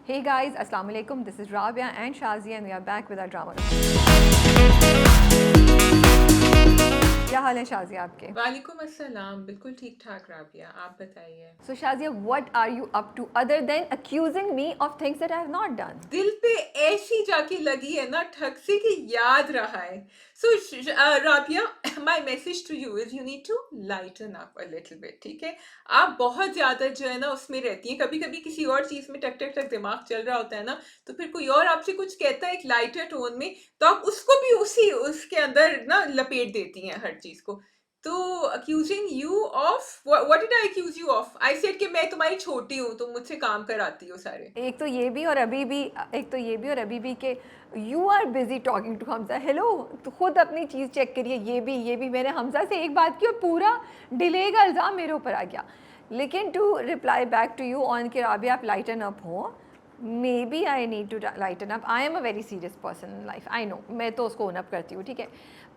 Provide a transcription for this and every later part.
Hey guys, Assalamu alaikum. This is Rabia and Shazia and we are back with our drama. क्या हाल है शाजिया आपके? वालेकुम अस्सलाम। बिल्कुल ठीक ठाक राबिया, आप बताइए। So Shazia, what are you up to other than accusing me of things that I have not done? दिल पे ऐसी जाके लगी है ना ठग से कि याद रहा है। So Rabia, my message to you is you need to lighten up a little bit, ठीक है? आप बहुत ज्यादा जो है ना उसमें रहती हैं, कभी कभी किसी और चीज में टक टक टक दिमाग चल रहा होता है ना, तो फिर कोई और आपसे कुछ कहता है एक लाइटर टोन में, तो आप उसको भी उसी उसके अंदर ना लपेट देती हैं हर चीज को। तो accusing you of what did I accuse you of? I said कि मैं तुम्हारी छोटी हूँ, तुम मुझसे काम कराती हो सारे। एक तो ये भी और अभी भी एक तो ये भी और अभी भी के you are busy talking to Hamza. Hello, तो खुद अपनी चीज़ चेक करिए। ये भी मैंने हमजा से एक बात की और पूरा डिले का इल्ज़ाम मेरे ऊपर आ गया। लेकिन to reply back to you on के राबिया आप लाइटन अप हो, maybe I need to lighten up. I am a very serious person in life, I know, मैं तो उसको ओन अप करती हूँ, ठीक है।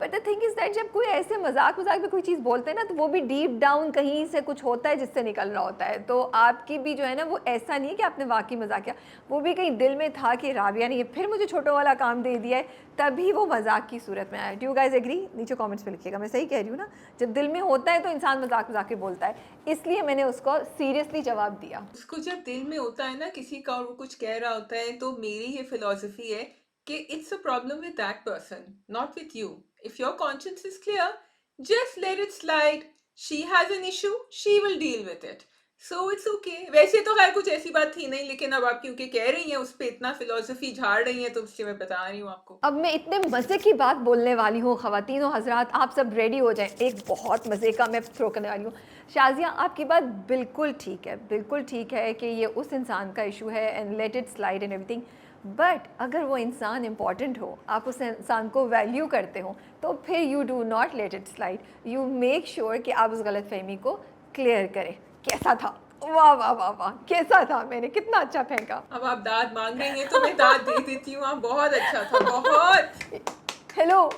But the thing is that जब कोई ऐसे मजाक में कोई चीज़ बोलते हैं ना, तो वो भी डीप डाउन कहीं से कुछ होता है जिससे निकल रहा होता है। तो आपकी भी जो है ना, वो ऐसा नहीं है कि आपने वाकई मजाक किया, वो भी कहीं दिल में था कि राबिया ने ये फिर मुझे छोटो वाला काम दे दिया है, तभी वो मजाक की सूरत में आया। Do you guys agree? नीचे कॉमेंट्स में लिखिएगा, मैं सही कह रही हूँ ना? जब दिल में होता है तो इंसान मजाक के बोलता है, इसलिए मैंने उसको सीरियसली जवाब दिया। उसको जब दिल में होता है ना किसी का और वो कुछ कह रहा होता है, तो मेरी ये फिलॉसफी है कि it's a problem with that person, not with you. If your conscience is clear, just let it slide. She has an issue, she will deal with it. So it's okay. वैसे तो खैर कुछ ऐसी बात थी नहीं, लेकिन अब आप क्योंकि कह रही हैं उस पर इतना फिलॉसफी झाड़ रही हैं, तो उससे मैं बता रही हूँ आपको। अब मैं इतने मज़े की बात बोलने वाली हूँ, ख़वातीन और हज़रात आप सब रेडी हो जाएं, एक बहुत मज़े का मैं थ्रो करने वाली हूँ। शाज़िया, आपकी बात बिल्कुल ठीक है, बिल्कुल ठीक है कि ये उस इंसान का इशू है and let it slide and everything. But अगर वो इंसान इंपॉर्टेंट हो, आप उस इंसान को वैल्यू करते हो, तो फिर you do not let it slide. You make sure कि आप उस गलत फहमी को क्लियर करें। कैसा था? वाह वाह वाह वाह, कैसा था? मैंने कितना अच्छा फेंका। अब आप दाद मांग रही हैं तो मैं दाद दे देती हूँ। आप बहुत अच्छा था, बहुत। हेलो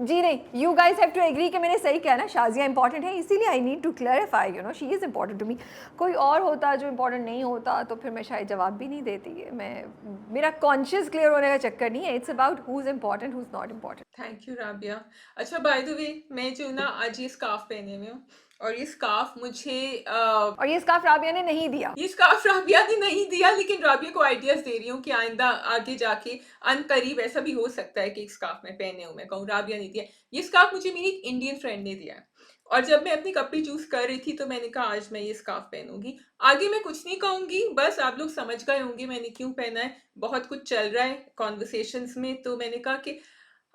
जी, नहीं, you guys have to agree कि मैंने सही कहा ना, शाजिया इंपॉर्टेंट है, इसीलिए I need to clarify, you know, she is important to me. कोई और होता जो इंपॉर्टेंट नहीं होता तो फिर मैं शायद जवाब भी नहीं देती। मैं, मेरा कॉन्शियस क्लियर होने का चक्कर नहीं है, it's about who is important, who is not important. Thank you Rabia. अच्छा, बाय द वे, मैं जो ना आज ये स्कार्फ पहने हुई हूँ, और ये स्कार्फ मुझे और ये स्कार्फ राबिया ने नहीं दिया। ये स्कार्फ राबिया ने नहीं दिया, लेकिन राबिया को आइडियाज दे रही हूँ कि आइंदा आगे जाके अनकरीब ऐसा भी हो सकता है कि एक स्कार्फ मैं पहने हूँ, मैं कहूँ राबिया ने दिया। ये स्कार्फ मुझे मेरी एक इंडियन फ्रेंड ने दिया है, और जब मैं अपनी कपड़े चूज कर रही थी तो मैंने कहा आज मैं ये स्कार्फ पहनूंगी। आगे मैं कुछ नहीं कहूंगी, बस आप लोग समझ गए होंगे मैंने क्यों पहना है। बहुत कुछ चल रहा है कॉन्वर्सेशंस में, तो मैंने कहा कि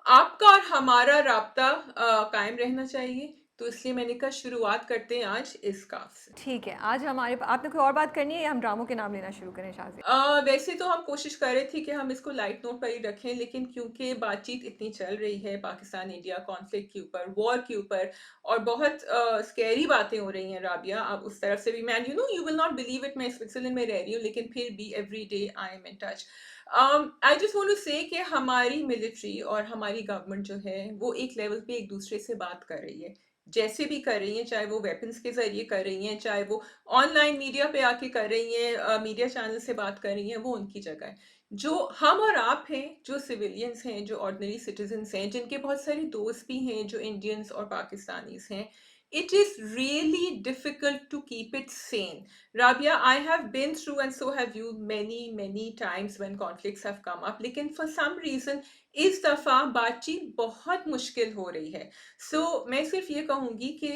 आपका और हमारा राब्ता कायम रहना चाहिए, तो इसलिए मैंने कहा शुरुआत करते हैं आज इस स्कार्फ से। ठीक है, आज हमारे आपने कोई और बात करनी है या हम ड्रामों के नाम लेना शुरू करें शाजिया? वैसे तो हम कोशिश कर रहे थे कि हम इसको लाइट नोट पर ही रखें, लेकिन क्योंकि बातचीत इतनी चल रही है पाकिस्तान इंडिया कॉन्फ्लिक्ट के ऊपर, वॉर के ऊपर, और बहुत स्कैरी बातें हो रही हैं राबिया, अब उस तरफ से भी। मैं you know you will not believe it, मैं स्विट्जरलैंड में रह रही हूँ, लेकिन फिर भी every day I am in touch. I just want to say कि हमारी मिलिट्री और हमारी गवर्नमेंट जो है वो एक लेवल पे एक दूसरे से बात कर रही है, जैसे भी कर रही हैं, चाहे वो वेपन्स के जरिए कर रही हैं, चाहे वो ऑनलाइन मीडिया पे आके कर रही हैं, मीडिया चैनल से बात कर रही हैं, वो उनकी जगह है। जो हम और आप हैं, जो सिविलियंस हैं, जो ऑर्डिनरी सिटीजन्स हैं, जिनके बहुत सारे दोस्त भी हैं जो इंडियंस और पाकिस्तानीज हैं, it is really difficult to keep it sane. Rabia, I have been through, and so have you, many times when conflicts have come up, लेकिन for some reason इस दफ़ा बातचीत बहुत मुश्किल हो रही है। सो मैं सिर्फ ये कहूँगी कि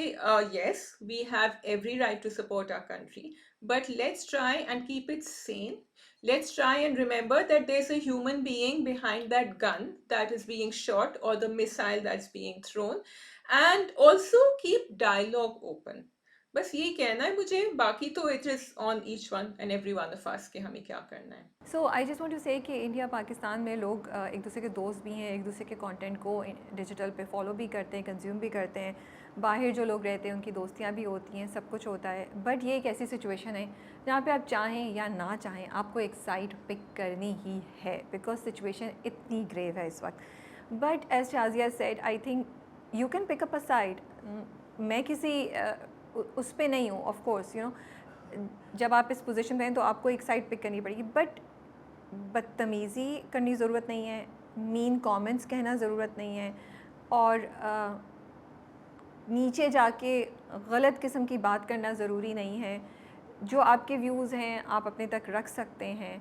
yes, we have every right to support our country, but let's try and keep it sane. Let's try and remember that there's a human being behind that gun that is being shot or the missile that's being thrown, and also keep dialogue open. बस यही कहना है मुझे, बाकी तो it is on each one and every one of us कि हमें क्या करना है। So I just want to say कि इंडिया पाकिस्तान में लोग एक दूसरे के दोस्त भी हैं, एक दूसरे के कंटेंट को डिजिटल पे फॉलो भी करते हैं, कंज्यूम भी करते हैं। बाहर जो लोग रहते हैं उनकी दोस्तियाँ भी होती हैं, सब कुछ होता है। बट ये एक ऐसी सिचुएशन है जहाँ पे आप चाहें या ना चाहें आपको एक साइड पिक करनी ही है, बिकॉज सिचुएशन इतनी ग्रेव है इस वक्त। But as Shazia said, I think you can pick up a side. मैं किसी उस पे नहीं हूँ, ऑफ कोर्स, यू नो, जब आप इस पोजीशन पे हैं तो आपको एक साइड पिक करनी पड़ेगी। बट बदतमीज़ी करनी ज़रूरत नहीं है, मीन कमेंट्स कहना ज़रूरत नहीं है, और नीचे जाके गलत किस्म की बात करना ज़रूरी नहीं है। जो आपके व्यूज़ हैं आप अपने तक रख सकते हैं,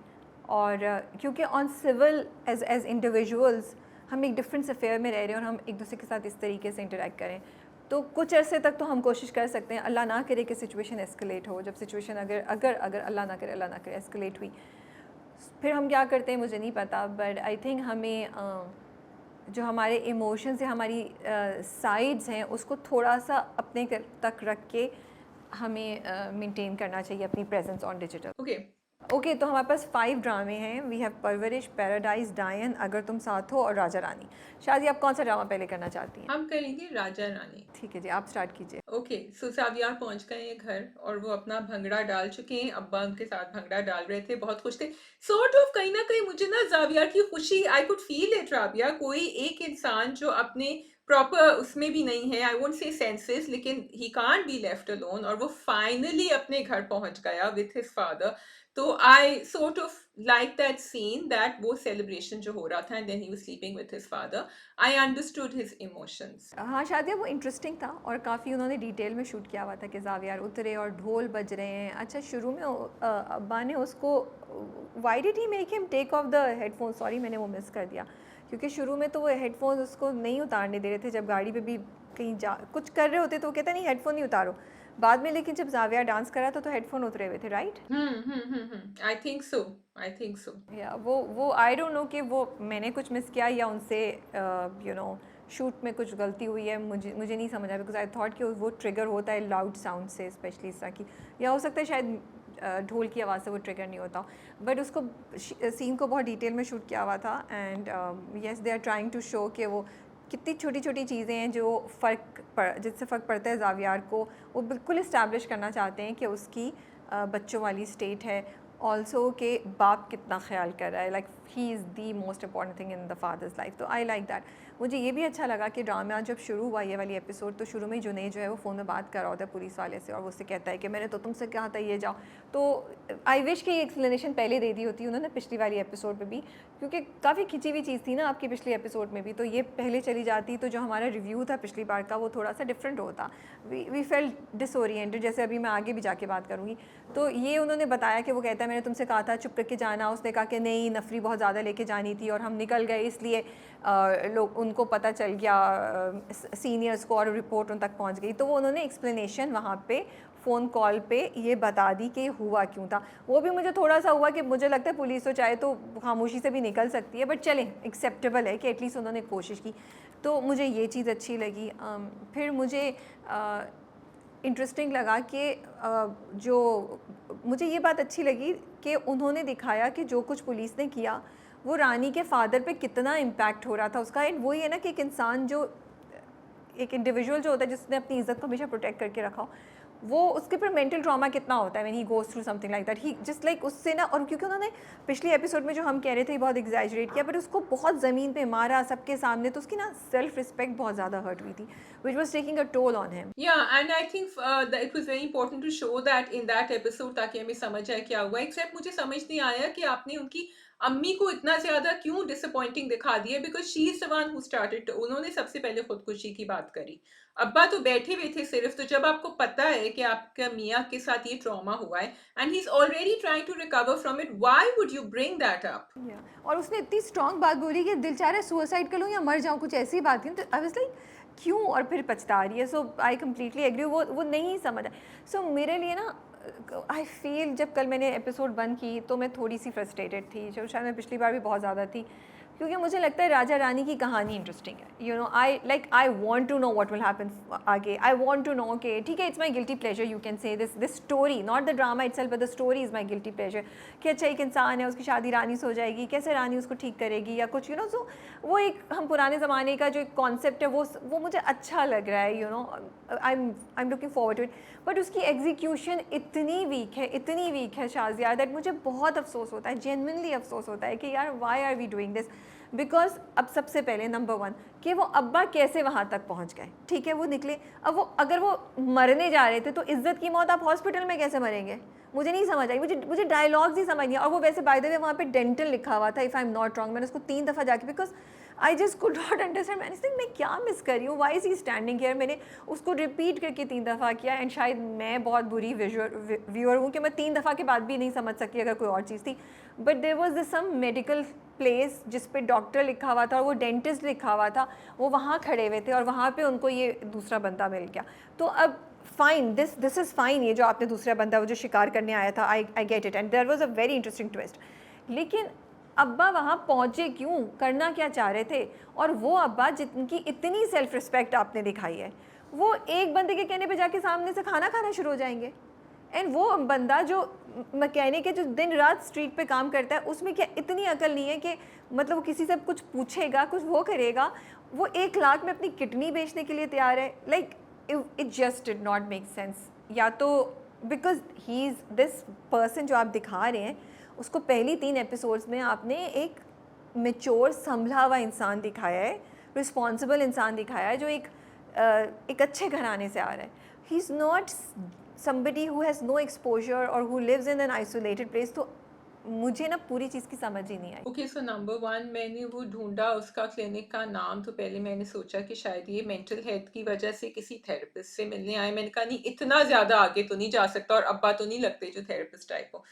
और क्योंकि ऑन सिविल एज इंडिविजुअल्स हम एक डिफरेंट अफेयर में रह रहे हैं और हम एक दूसरे के साथ इस तरीके से इंटरेक्ट करें, तो कुछ अरसे तक तो हम कोशिश कर सकते हैं, अल्लाह ना करे कि सिचुएशन एस्केलेट हो। जब सिचुएशन अगर अगर अगर अल्लाह ना करे एस्केलेट हुई, फिर हम क्या करते हैं मुझे नहीं पता, बट आई थिंक हमें जो हमारे इमोशंस या हमारी साइड्स हैं उसको थोड़ा सा अपने तक रख के हमें मेंटेन करना चाहिए अपनी presence on digital. Okay, okay, तो हमारे पास 5 ड्रामे हैं। वी हैव परवरिश, पैराडाइज, डायन, अगर तुम साथ हो और राजा रानी। शादी, आप कौन सा ड्रामा पहले करना चाहती हैं? हम करेंगे राजा रानी। ठीक है जी, आप स्टार्ट कीजिए। ओके, सो ज़ावियार पहुंच गए हैं घर और वो अपना भंगड़ा डाल चुके हैं। अब्बा उनके साथ भंगड़ा डाल रहे थे, बहुत खुश थे। सॉर्ट ऑफ कहीं ना कहीं मुझे ना ज़ावियार की खुशी, I could feel it Rabia. कोई एक इंसान जो अपने प्रॉपर उसमें भी नहीं है, आई वोंट से सेंसेस, लेकिन he can't be left alone, और वो फाइनली अपने घर पहुंच गया विथ हिज फादर। तो I sort of like that scene, that वो सेलिब्रेशन जो हो रहा था and then he was sleeping with his father, I understood his emotions. हाँ शादिया, वो इंटरेस्टिंग था और काफ़ी उन्होंने डिटेल में शूट किया हुआ था कि ज़ावियार उतरे और ढोल बज रहे हैं। अच्छा, शुरू में अब्बा ने उसको, why did he make him take off the headphone? Sorry, मैंने वो मिस कर दिया, क्योंकि शुरू में तो वो हेडफोन उसको नहीं उतारने दे रहे थे। जब गाड़ी पे भी कहीं जा कुछ कर रहे होते तो वो कहता नहीं हेडफोन नहीं उतारो। बाद में लेकिन जब ज़ावियार डांस करा था तो हेडफोन उतरे हुए थे, right? I think so, I think so. या वो आई डोंट नो कि वो मैंने कुछ मिस किया या उनसे शूट में कुछ गलती हुई है, मुझे नहीं समझ आया, बिकॉज आई थॉट कि वो ट्रिगर होता है लाउड साउंड से, स्पेशली इस तरह की, या हो सकता है शायद ढोल की आवाज़ से वो ट्रिगर नहीं होता। बट उसको सीन को बहुत डिटेल में शूट किया हुआ था, and yes they are trying to show कि वो कितनी छोटी छोटी चीज़ें हैं जो जिससे फ़र्क पड़ता है ज़ावियार को, वो बिल्कुल इस्टेब्लिश करना चाहते हैं कि उसकी बच्चों वाली स्टेट है। ऑल्सो कि बाप कितना ख्याल कर रहा है, like he is the most important thing in the father's life. तो आई लाइक दैट। मुझे ये भी अच्छा लगा कि ड्रामा जब शुरू हुआ ये वाली एपिसोड, तो शुरू में जुनैद जो है वो फ़ोन में बात कर रहा होता है पुलिस वाले से, और वो उससे कहता है कि मैंने तो तुमसे कहा था ये जाओ। तो आई विश कि ये एक्सप्लेनेशन पहले दे दी होती उन्होंने पिछली वाली एपिसोड में भी, क्योंकि काफ़ी खिंची हुई चीज़ थी ना आपकी पिछली एपिसोड में भी, तो ये पहले चली जाती तो जो हमारा रिव्यू था पिछली बार का वो थोड़ा सा डिफरेंट होता। वी फेल्ट डिसओरिएंटेड, जैसे अभी मैं आगे भी जाके बात करूँगी। तो ये उन्होंने बताया कि वो कहता है मैंने तुमसे कहा था चुप करके जाना, उसने कहा कि नहीं नफरी बहुत ज़्यादा लेके जानी थी और हम निकल गए, इसलिए लोग उनको पता चल गया सीनियर्स को, और रिपोर्ट उन तक पहुंच गई। तो वो उन्होंने एक्सप्लेनेशन वहाँ पे फ़ोन कॉल पे ये बता दी कि हुआ क्यों था। वो भी मुझे थोड़ा सा हुआ कि मुझे लगता है पुलिस तो चाहे तो खामोशी से भी निकल सकती है, बट चलें एक्सेप्टेबल है कि एटलीस्ट उन्होंने कोशिश की। तो मुझे ये चीज़ अच्छी लगी। फिर मुझे इंटरेस्टिंग लगा कि जो मुझे ये बात अच्छी लगी कि उन्होंने दिखाया कि जो कुछ पुलिस ने किया वो रानी के फादर पे कितना इम्पैक्ट हो रहा था उसका। एंड वही है ना कि एक इंसान जो, एक इंडिविजुअल जो होता है जिसने अपनी इज़्ज़त को हमेशा प्रोटेक्ट करके रखा हो, वो उसके पर मेंटल ट्रॉमा कितना होता है when he goes through something like that. He just like उससे ना, और क्योंकि उन्होंने पिछली एपिसोड में जो हम कह रहे थे बहुत एग्जैजरेट किया, बट उसको बहुत ज़मीन पे मारा सबके सामने, तो उसकी ना सेल्फ रिस्पेक्ट बहुत ज़्यादा हर्ट हुई थी, which was taking a toll on him. Yeah, and I think that it was very important to show that in that episode, ताकि हमें समझ आए क्या हुआ। एक्सेप्ट मुझे समझ नहीं आया कि आपने उनकी अम्मी को इतना ज्यादा क्यों डिसअपॉइंटिंग दिखा दिया, because she is the one who started. उन्होंने सबसे पहले खुदकुशी की बात करी, अब्बा तो बैठे हुए थे सिर्फ। तो जब आपको पता है कि आपका मियाँ के साथ ये ट्रॉमा हुआ है and he is already trying to recover from it, why would you bring that up? और उसने इतनी स्ट्रॉन्ग बात बोली कि दिल चाह रहा है सुसाइड कर लूँ या मर जाऊँ, कुछ ऐसी बात थी। तो आई वाज लाइक क्यों, और फिर पछता रही है। सो आई कम्प्लीटली एग्री, वो नहीं समझ। सो मेरे लिए ना, आई फील जब कल मैंने एपिसोड 1 की तो मैं थोड़ी सी फ्रस्ट्रेटेड थी, जो शायद मैं पिछली बार भी बहुत ज़्यादा थी, क्योंकि मुझे लगता है राजा रानी की कहानी इंटरेस्टिंग है। You know, I want to know what will happen आगे। आई वांट टू नो कि ठीक है, it's my guilty pleasure, you can say this story, not the drama itself but the story is my guilty pleasure. कि अच्छा एक इंसान है, उसकी शादी रानी से हो जाएगी, कैसे रानी उसको ठीक करेगी या कुछ, यू नो। सो वो एक हम पुराने ज़माने का जो एक कॉन्सेप्ट है वो मुझे अच्छा लग रहा है, you know. I am looking forward to it, but उसकी एग्जीक्यूशन इतनी वीक है शाज़िया, दैट मुझे बहुत अफसोस होता है, जेन्युइनली अफसोस होता है कि यार why are we doing this. Because अब सबसे पहले नंबर 1 कि वो अब्बा कैसे वहाँ तक पहुँच गए। ठीक है, वो निकले, अब वो अगर वो मरने जा रहे थे तो इज़्ज़त की मौत आप हॉस्पिटल में कैसे मरेंगे? मुझे नहीं समझ आई, मुझे मुझे डायलॉग्स नहीं समझ नहीं। और वो वैसे बाय द वे वहाँ पे डेंटल लिखा हुआ था, if I am not wrong. मैंने उसको 3 दफ़ा जाके, because I just could not understand. मैंने सोचा मैं क्या मिस कर रही हूँ, why is he standing here. मैंने उसको रिपीट करके 3 दफ़ा किया। एंड शायद मैं बहुत बुरी व्यूअर हूँ कि मैं 3 दफ़ा के बाद भी नहीं समझ सकी अगर कोई और चीज़ थी। But there was this some medical place जिस पे डॉक्टर लिखा हुआ था और वो डेंटिस्ट लिखा हुआ था, वो वहाँ खड़े हुए थे और वहाँ पे उनको ये दूसरा बंदा मिल गया। तो अब फाइन, दिस इज़ फाइन, ये जो आपने दूसरा बंदा वो जो शिकार करने आया था, I get it, and there was a very interesting twist. लेकिन अब्बा वहाँ पहुँचे क्यों, करना क्या चाह रहे थे? और वो अब्बा जिनकी इतनी सेल्फ रिस्पेक्ट आपने दिखाई है, वो एक बंदे के कहने पे जाके सामने से खाना खाना शुरू हो जाएंगे। एंड वो बंदा जो मैकेनिक है, जो दिन रात स्ट्रीट पे काम करता है, उसमें क्या इतनी अकल नहीं है कि मतलब वो किसी से कुछ पूछेगा, कुछ वो करेगा? वो 1 लाख में अपनी किडनी बेचने के लिए तैयार है। Like it just did not make sense. या तो because he is this person जो आप दिखा रहे हैं, उसको पहली 3 एपिसोड्स में आपने एक मेच्योर संभला हुआ इंसान दिखाया है, रिस्पॉन्सिबल इंसान दिखाया है, जो एक अच्छे घराने से आ रहा है। ही is not somebody who has no exposure or who lives in an isolated place। तो मुझे ना पूरी चीज़ की समझ ही नहीं आई। ओके, सो नंबर 1 मैंने वो ढूँढा उसका क्लिनिक का नाम, तो पहले मैंने सोचा कि शायद ये मेंटल हेल्थ की वजह से किसी थेरेपिस्ट से मिलने आए। मैंने कहा नहीं, इतना ज़्यादा आगे तो नहीं जा सकता, और अब्बा तो नहीं लगते जो थेरेपिस्ट टाइप हो।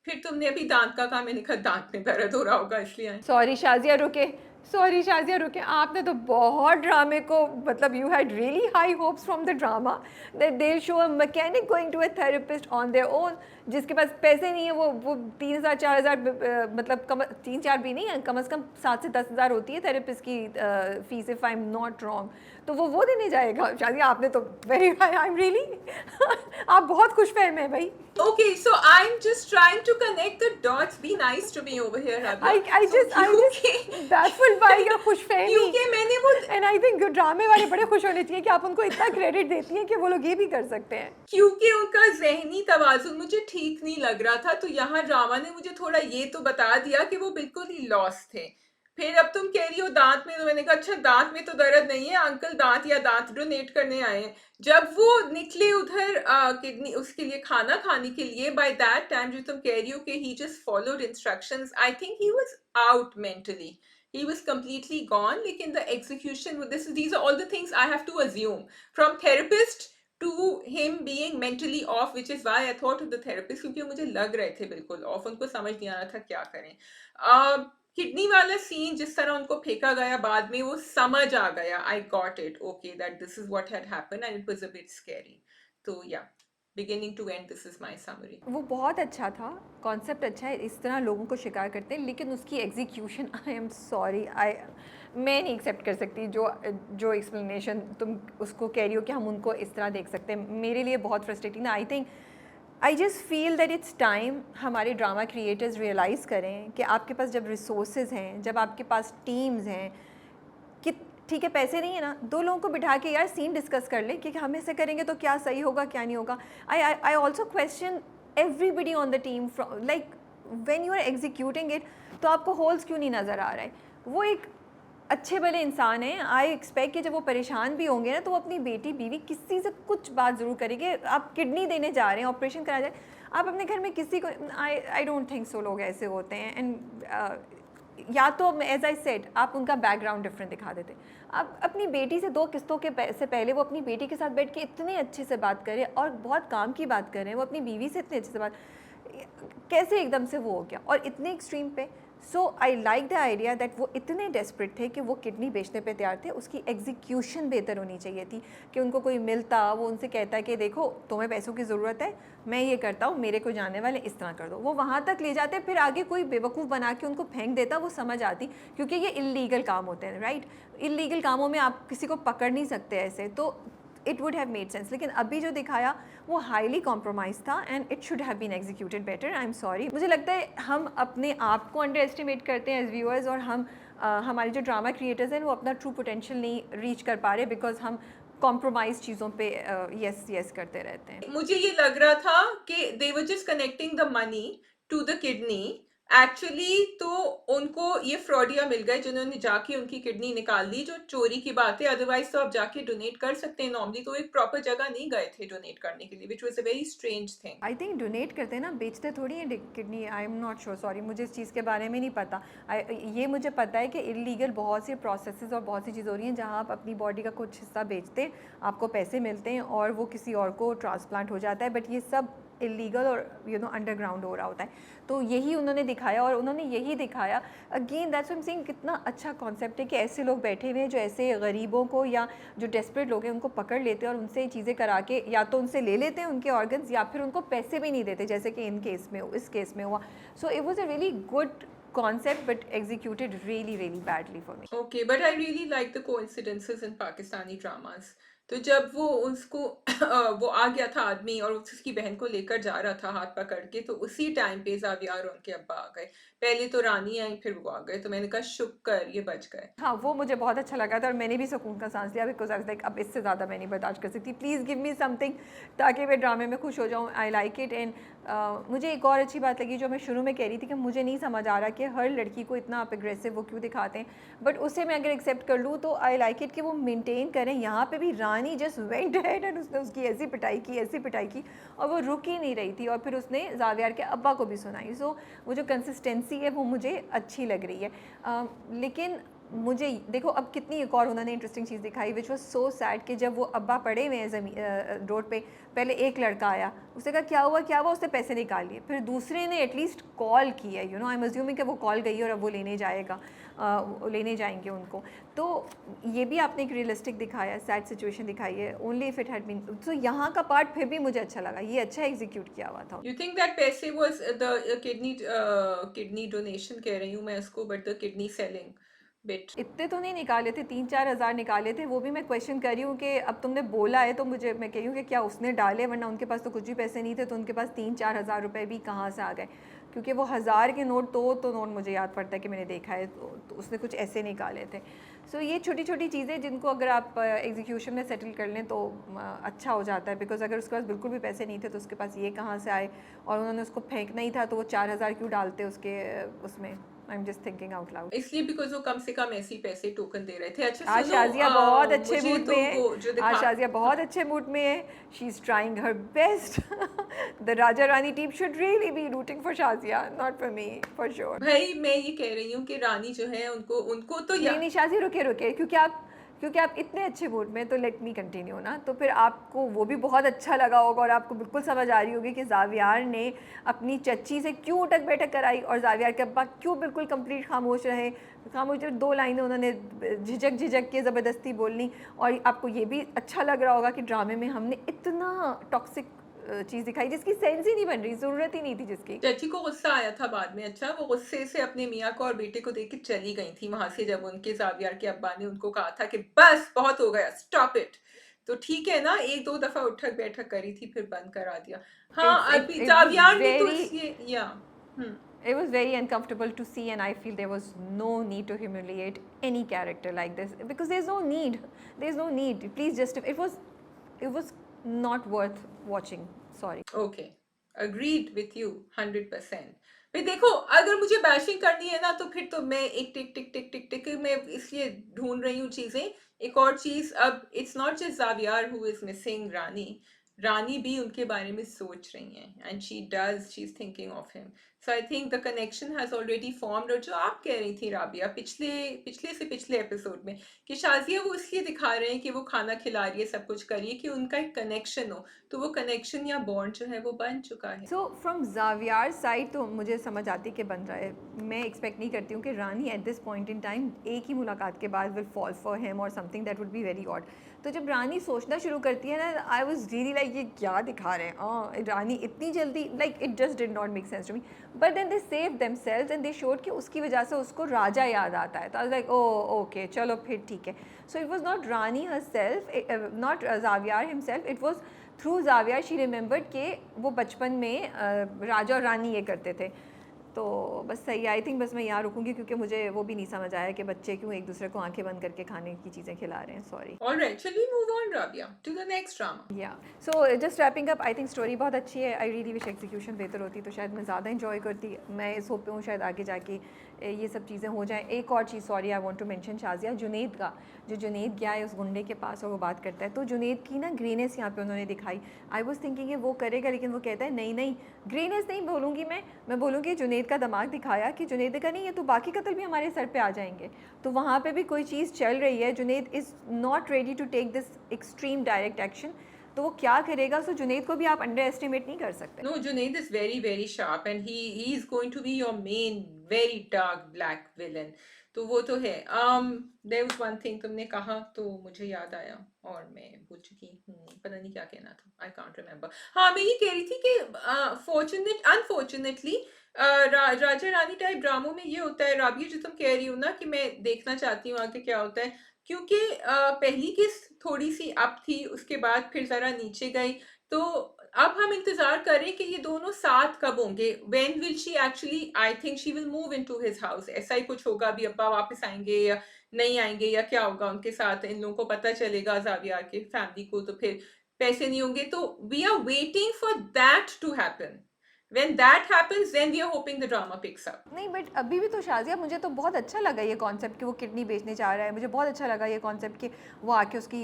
फिर तुमने अभी दाँत का कहा, मैंने कहा दाँत में दर्द हो रहा होगा इसलिए आए। सॉरी शाज़िया, रुके, सॉरी शाज़िया रुके। आपने तो बहुत ड्रामे को, मतलब you had really high hopes from the drama that they show a mechanic going to a therapist on their own, जिसके पास पैसे नहीं है। वो 3,000 4,000 मतलब कम 3-4 भी नहीं है, कम से कम 7 से 10 हज़ार होती है थेरेपिस्ट की fees, if I am not wrong. तो वो देने जाएगा? शाज़िया आपने तो वेरी, आई एम रियली आप बहुत खुश फहम हैं भाई। Okay, so I'm just trying to connect the dots. Be nice to me over here, Rabia. I So just baffled by your खुशफहमी। क्योंकि मैंने वो एंड आई थिंक ड्रामे वाले बड़े खुश होने चाहिए कि आप उनको इतना क्रेडिट देती हैं कि वो लोग ये भी कर सकते हैं। क्योंकि उनका ज़हनी तवाज़ुन मुझे ठीक नहीं लग रहा था, तो यहाँ ड्रामा ने मुझे थोड़ा ये तो बता दिया कि वो बिल्कुल ही लॉस्ट थे। फिर अब तुम कह रही हो दाँत में, तो मैंने कहा अच्छा दाँत में तो दर्द नहीं है, अंकल दाँत या दाँत डोनेट करने आए हैं। जब वो निकले उधर किडनी उसके लिए खाना खाने के लिए, बाय दैट टाइम जो तुम कह रही हो कि he just followed instructions, I think he was out mentally. He was completely gone, लेकिन the execution, these are all the things I have to assume. From therapist to him being mentally off, which is why I thought of the therapist, क्योंकि मुझे लग रहे थे बिल्कुल of, उनको समझ नहीं आ रहा था क्या करें। किडनी वाला सीन जिस तरह उनको फेंका गया बाद में, वो समझ आ गया, I got it, okay, that this is what had happened and it was a bit scary. तो yeah, beginning to end this is my summary. वो बहुत अच्छा था, कॉन्सेप्ट अच्छा है, इस तरह लोगों को शिकार करते हैं, लेकिन उसकी एग्जीक्यूशन, आई एम सॉरी, मैं नहीं एक्सेप्ट कर सकती जो एक्सप्लेनेशन तुम उसको कह रही हो कि हम उनको इस तरह देख सकते हैं। मेरे लिए बहुत फ्रस्ट्रेटिंग ना। I just feel that it's time हमारे ड्रामा क्रिएटर्स रियलाइज़ करें कि आपके पास जब रिसोर्सेज हैं, जब आपके पास टीम्स हैं, कि ठीक है पैसे नहीं है ना, 2 लोगों को बिठा के यार सीन डिस्कस कर ले कि हम ऐसे करेंगे तो क्या सही होगा क्या नहीं होगा। I also question everybody on the team, like when you are executing it, तो आपको होल्स क्यों नहीं नज़र आ रहा है? वो एक अच्छे भले इंसान हैं, आई एक्सपेक्ट कि जब वो परेशान भी होंगे ना, तो वो अपनी बेटी बीवी किसी से कुछ बात ज़रूर करेंगे। आप किडनी देने जा रहे हैं, ऑपरेशन करा जाए, आप अपने घर में किसी को, आई डोंट थिंक सो लोग ऐसे होते हैं। एंड या तो एज आई सेड आप उनका बैकग्राउंड डिफरेंट दिखा देते। आप अपनी बेटी से 2 किस्तों के से पहले वो अपनी बेटी के साथ बैठ के इतने अच्छे से बात करें और बहुत काम की बात कर रहे हैं, वो अपनी बीवी से इतने अच्छे से बात, कैसे एकदम से वो हो गया और इतने एक्सट्रीम पे। So I like the idea that वो इतने डेस्परेट थे कि वो किडनी बेचने पे तैयार थे। उसकी एग्जीक्यूशन बेहतर होनी चाहिए थी कि उनको कोई मिलता, वो उनसे कहता है कि देखो तुम्हें पैसों की ज़रूरत है, मैं ये करता हूँ, मेरे को जानने वाले इस तरह कर दो, वो वहाँ तक ले जाते, फिर आगे कोई बेवकूफ़ बना के उनको फेंक देता, वो समझ आती, क्योंकि ये इलीगल काम होते हैं, राइट? इलीगल कामों में आप किसी को पकड़ नहीं सकते ऐसे, तो it would have made sense. लेकिन अभी जो दिखाया वो हाईली कॉम्प्रोमाइज़ था and it should have been executed better. I am sorry, मुझे लगता है हम अपने आप को अंडर एस्टिमेट करते हैं एज व्यूअर्स, और हम हमारे जो ड्रामा क्रिएटर्स हैं वो अपना ट्रू पोटेंशियल नहीं रीच कर पा रहे, बिकॉज हम कॉम्प्रोमाइज़ चीज़ों पे यस यस करते रहते हैं। मुझे ये लग रहा था कि they were just connecting the money to the kidney, actually तो उनको ये फ्रॉडिया मिल गए जिन्होंने जाके उनकी किडनी निकाल दी, जो चोरी की बात है। अदरवाइज़ तो आप जाके डोनेट कर सकते हैं नॉर्मली, तो एक प्रॉपर जगह नहीं गए थे डोनेट करने के लिए, which was a very strange thing. I think donate करते हैं ना, बेचते थोड़ी हैं kidney. I am not sure, sorry, मुझे इस चीज़ के बारे में नहीं पता। ये मुझे पता है कि इलीगल बहुत से प्रोसेसेस और बहुत सी चीज़ हो रही हैं जहाँ आप अपनी बॉडी का कुछ हिस्सा बेचते हैं, आपको पैसे मिलते हैं और वो किसी और को ट्रांसप्लांट हो जाता है, बट ये सब इलीगल और अंडरग्राउंड हो रहा होता है। तो यही उन्होंने दिखाया, और उन्होंने यही दिखाया again, that's what I am saying, कितना अच्छा कॉन्सेप्ट है कि ऐसे लोग बैठे हुए हैं जो ऐसे गरीबों को या जो डेस्परेट लोग हैं उनको पकड़ लेते हैं और उनसे ये चीज़ें करा के या तो उनसे ले लेते हैं उनके ऑर्गन्स, या फिर उनको पैसे भी नहीं देते, जैसे कि इस केस में हुआ। सो it was a really good concept but executed really badly for me. Okay, but I really like the coincidences in Pakistani dramas. तो जब वो उसको वो आ गया था आदमी और उसकी बहन को लेकर जा रहा था हाथ पकड़ के, तो उसी टाइम पे ज़ावियार और उनके अब्बा आ गए। पहले तो रानी आई, फिर वो आ गए, तो मैंने कहा शुक्र ये बच गए। हाँ, वो मुझे बहुत अच्छा लगा था और मैंने भी सुकून का सांस लिया, बिकॉज आई वाज लाइक अब इससे ज़्यादा मैं नहीं बर्दाश्त कर सकती, प्लीज़ गिव मी समथिंग ताकि मैं ड्रामे में खुश हो जाऊँ। आई लाइक इट। एंड मुझे एक और अच्छी बात लगी जो मैं शुरू में कह रही थी कि मुझे नहीं समझ आ रहा कि हर लड़की को इतना आप एग्रेसिव वो क्यों दिखाते हैं, बट उसे मैं अगर एक्सेप्ट कर लूँ तो आई लाइक इट कि वो मेंटेन करें। यहाँ पे भी रानी जस्ट वेंट अहेड एंड उसने उसकी ऐसी पिटाई की और वो रुक ही नहीं रही थी, और फिर उसने ज़ावियार के अब्बा को भी सुनाई। सो वो जो कंसिस्टेंसी है वो मुझे अच्छी लग रही है। लेकिन मुझे देखो अब कितनी एक और उन्होंने इंटरेस्टिंग चीज़ दिखाई, विच वॉज सो सैड कि जब वो अब्बा पड़े हुए हैं रोड पे, पहले एक लड़का आया, उसने कहा क्या हुआ, उसने पैसे निकाल लिए, फिर दूसरे ने एटलीस्ट कॉल की है, आई एम अज्यूमिंग कि वो कॉल गई और अब वो लेने जाएगा, वो लेने जाएंगे उनको। तो ये भी आपने एक रियलिस्टिक दिखाया, सैड सिचुएशन दिखाई है, only if it had been. तो यहाँ का पार्ट फिर भी मुझे अच्छा लगा, ये अच्छा एग्जीक्यूट किया हुआ था। यू थिंक दैट पैसे वाज द किडनी डोनेशन कह रही हूँ मैं इसको, but the kidney selling bit. इतने तो नहीं निकाले थे, 3-4 हज़ार निकाले थे, वो भी मैं क्वेश्चन कर रही हूँ कि अब तुमने बोला है तो मुझे, मैं कह रही हूँ कि क्या उसने डाले, वरना उनके पास तो कुछ भी पैसे नहीं थे, तो उनके पास 3-4 हज़ार रुपये भी कहाँ से आ गए, क्योंकि वो हज़ार के नोट तो नोट मुझे याद पड़ता है कि मैंने देखा है, तो उसने कुछ ऐसे निकाले थे। सो ये छोटी छोटी चीज़ें जिनको अगर आप एग्जीक्यूशन में सेटल कर लें तो अच्छा हो जाता है, बिकॉज अगर उसके पास बिल्कुल भी पैसे नहीं थे तो उसके पास ये कहाँ से आए, और उन्होंने उसको फेंकना ही था तो वो 4 हज़ार क्यों डालते उसके उसमें। आई am just thinking out loud. इसलिए बिकॉज़ वो कम से कम ऐसे ही पैसे टोकन दे रहे थे। अच्छा आज सुनो, शाज़िया बहुत अच्छे मुझे मूड तो में है। वो जो आज दिखा शाज़िया बहुत अच्छे मूड में है। She is trying her best. The Raja Rani team should really be rooting for Shazia, not for me, for sure. भई मैं ये कह रही हूँ कि रानी जो है उनको उनको तो या नहीं शाज़ी, रुके, क्योंकि आप इतने अच्छे मूड में, तो लेट मी कंटिन्यू ना, तो फिर आपको वो भी बहुत अच्छा लगा होगा और आपको बिल्कुल समझ आ रही होगी कि ज़ावियार ने अपनी चच्ची से क्यों उठक बैठक कराई और ज़ावियार के अब्बा क्यों बिल्कुल कंप्लीट खामोश रहे। खामोश, 2 लाइनें उन्होंने झिझक के ज़बरदस्ती बोलनी। और आपको ये भी अच्छा लग रहा होगा कि ड्रामे में हमने इतना टॉक्सिक चीज़ दिखाई जिसकी सेंस ही नहीं बन रही, ज़रूरत ही नहीं थी जिसकी। चाची को गुस्सा आया था बाद में। अच्छा, वो गुस्से से अपने मियाँ को और बेटे को देख के चली गई थी वहाँ से, जब उनके ज़ावियार के अब्बा ने उनको कहा था कि बस बहुत हो गया, स्टॉप इट। तो ठीक है ना, 1-2 दफ़ा उठक-बैठक करी थी, फिर बंद करा दिया। हाँ, अभी It was ज़ावियार ने तो very, इसलिए या हुँ। it was very uncomfortable to see, and I feel there was no need to humiliate any character like this, because there's no need, please, just it was not worth watching, sorry. Okay, agreed with you 100%। फिर देखो, अगर मुझे bashing करनी है ना, तो फिर तो मैं एक टिक टिक टिक टिक टिक मैं इसलिए ढूंढ रही हूँ चीजें। एक और चीज, अब it's not just Zaviyar who is missing Rani. Rani भी उनके बारे में सोच रही हैं, and she is thinking of him. So I think the connection has already formed. और जो आप कह रही थी राबिया पिछले पिछले से पिछले एपिसोड में, कि शाजिया वो इसलिए दिखा रहे हैं कि वो खाना खिला रही है, सब कुछ कर रही है, कि उनका एक कनेक्शन हो, तो वो कनेक्शन या बॉन्ड जो है वो बन चुका है। सो फ्रॉम ज़ावियार साइड तो मुझे समझ आती कि बन रहा है। मैं एक्सपेक्ट नहीं करती हूँ कि Rani at this point in time एक ही मुलाकात के बाद विल फॉल फॉर हिम और something that would be very odd. तो जब रानी सोचना शुरू करती है ना, आई वाज रियली लाइक ये क्या दिखा रहे हैं, रानी इतनी जल्दी, like it just did not make sense to me. But then they save themselves and they showed कि उसकी वजह से उसको राजा याद आता है, तो I was like oh okay चलो फिर ठीक है। So it was not Rani herself, not Zaviyar himself, it was through Zaviyar she remembered कि वो बचपन में राजा और रानी ये करते थे। तो बस सही है। आई थिंक बस मैं यहाँ रुकूंगी क्योंकि मुझे वो भी नहीं समझ आया कि बच्चे क्यों एक दूसरे को आंखें बंद करके खाने की चीज़ें खिला रहे हैं। Sorry. Alright, shall we move on Rabia to the next drama? या so just wrapping up, I think story बहुत अच्छी है। आई रियली विश एग्जीक्यूशन बेहतर होती तो शायद मैं ज़्यादा इंजॉय करती। मैं इस होप पे हूँ शायद आगे जाके ये सब चीज़ें हो जाएं। एक और चीज़, sorry I want to mention Shazia, Junaid का, जो जुनैद गया है उस गुंडे के पास और वो बात करता है, तो जुनैद की ना ग्रेनेस यहाँ पे उन्होंने दिखाई। आई वाज थिंकिंग वो करेगा, लेकिन वो कहता है नहीं नहीं, ग्रेनेस नहीं बोलूँगी मैं बोलूँगी जुनैद का दिमाग दिखाया कि जुनैद का नहीं, ये तो बाकी कत्ल भी हमारे सर पे आ जाएंगे। तो वहाँ पे भी कोई चीज़ चल रही है। Junaid is not ready to take this extreme direct action, तो वो क्या करेगा। सो जुनैद को भी आप अंडर एस्टिमेट नहीं कर सकते। No, Junaid is very, very sharp and he is going to be your main very dark black villain. तो वो तो है। there was one thing तुमने कहा तो मुझे याद आया और मैं भूल चुकी हूँ, पता नहीं क्या कहना था। I can't remember। हाँ, मैं ये कह रही थी कि अनफॉर्चुनेटली राजा रानी टाइप ड्रामों में ये होता है राबिया, जो तुम कह रही हो ना कि मैं देखना चाहती हूँ आगे क्या होता है, क्योंकि पहली किस्त थोड़ी सी अप थी, उसके बाद फिर जरा नीचे गई, तो अब हम इंतजार करें कि ये दोनों साथ कब होंगे। When will she actually, I think she will move into his house, ऐसा ही कुछ होगा। अभी अब्बा वापस आएंगे या नहीं आएंगे या क्या होगा उनके साथ, इन लोगों को पता चलेगा ज़ावियार के फैमिली को, तो फिर पैसे नहीं होंगे। तो we are waiting for that to happen. When that happens, then we are hoping the drama picks up. नहीं बट अभी भी तो शाज़िया, मुझे तो बहुत अच्छा लगा ये कॉन्सेप्ट कि वो किडनी बेचने जा रहा है। मुझे बहुत अच्छा लगा ये कॉन्सेप्ट कि वो आके उसकी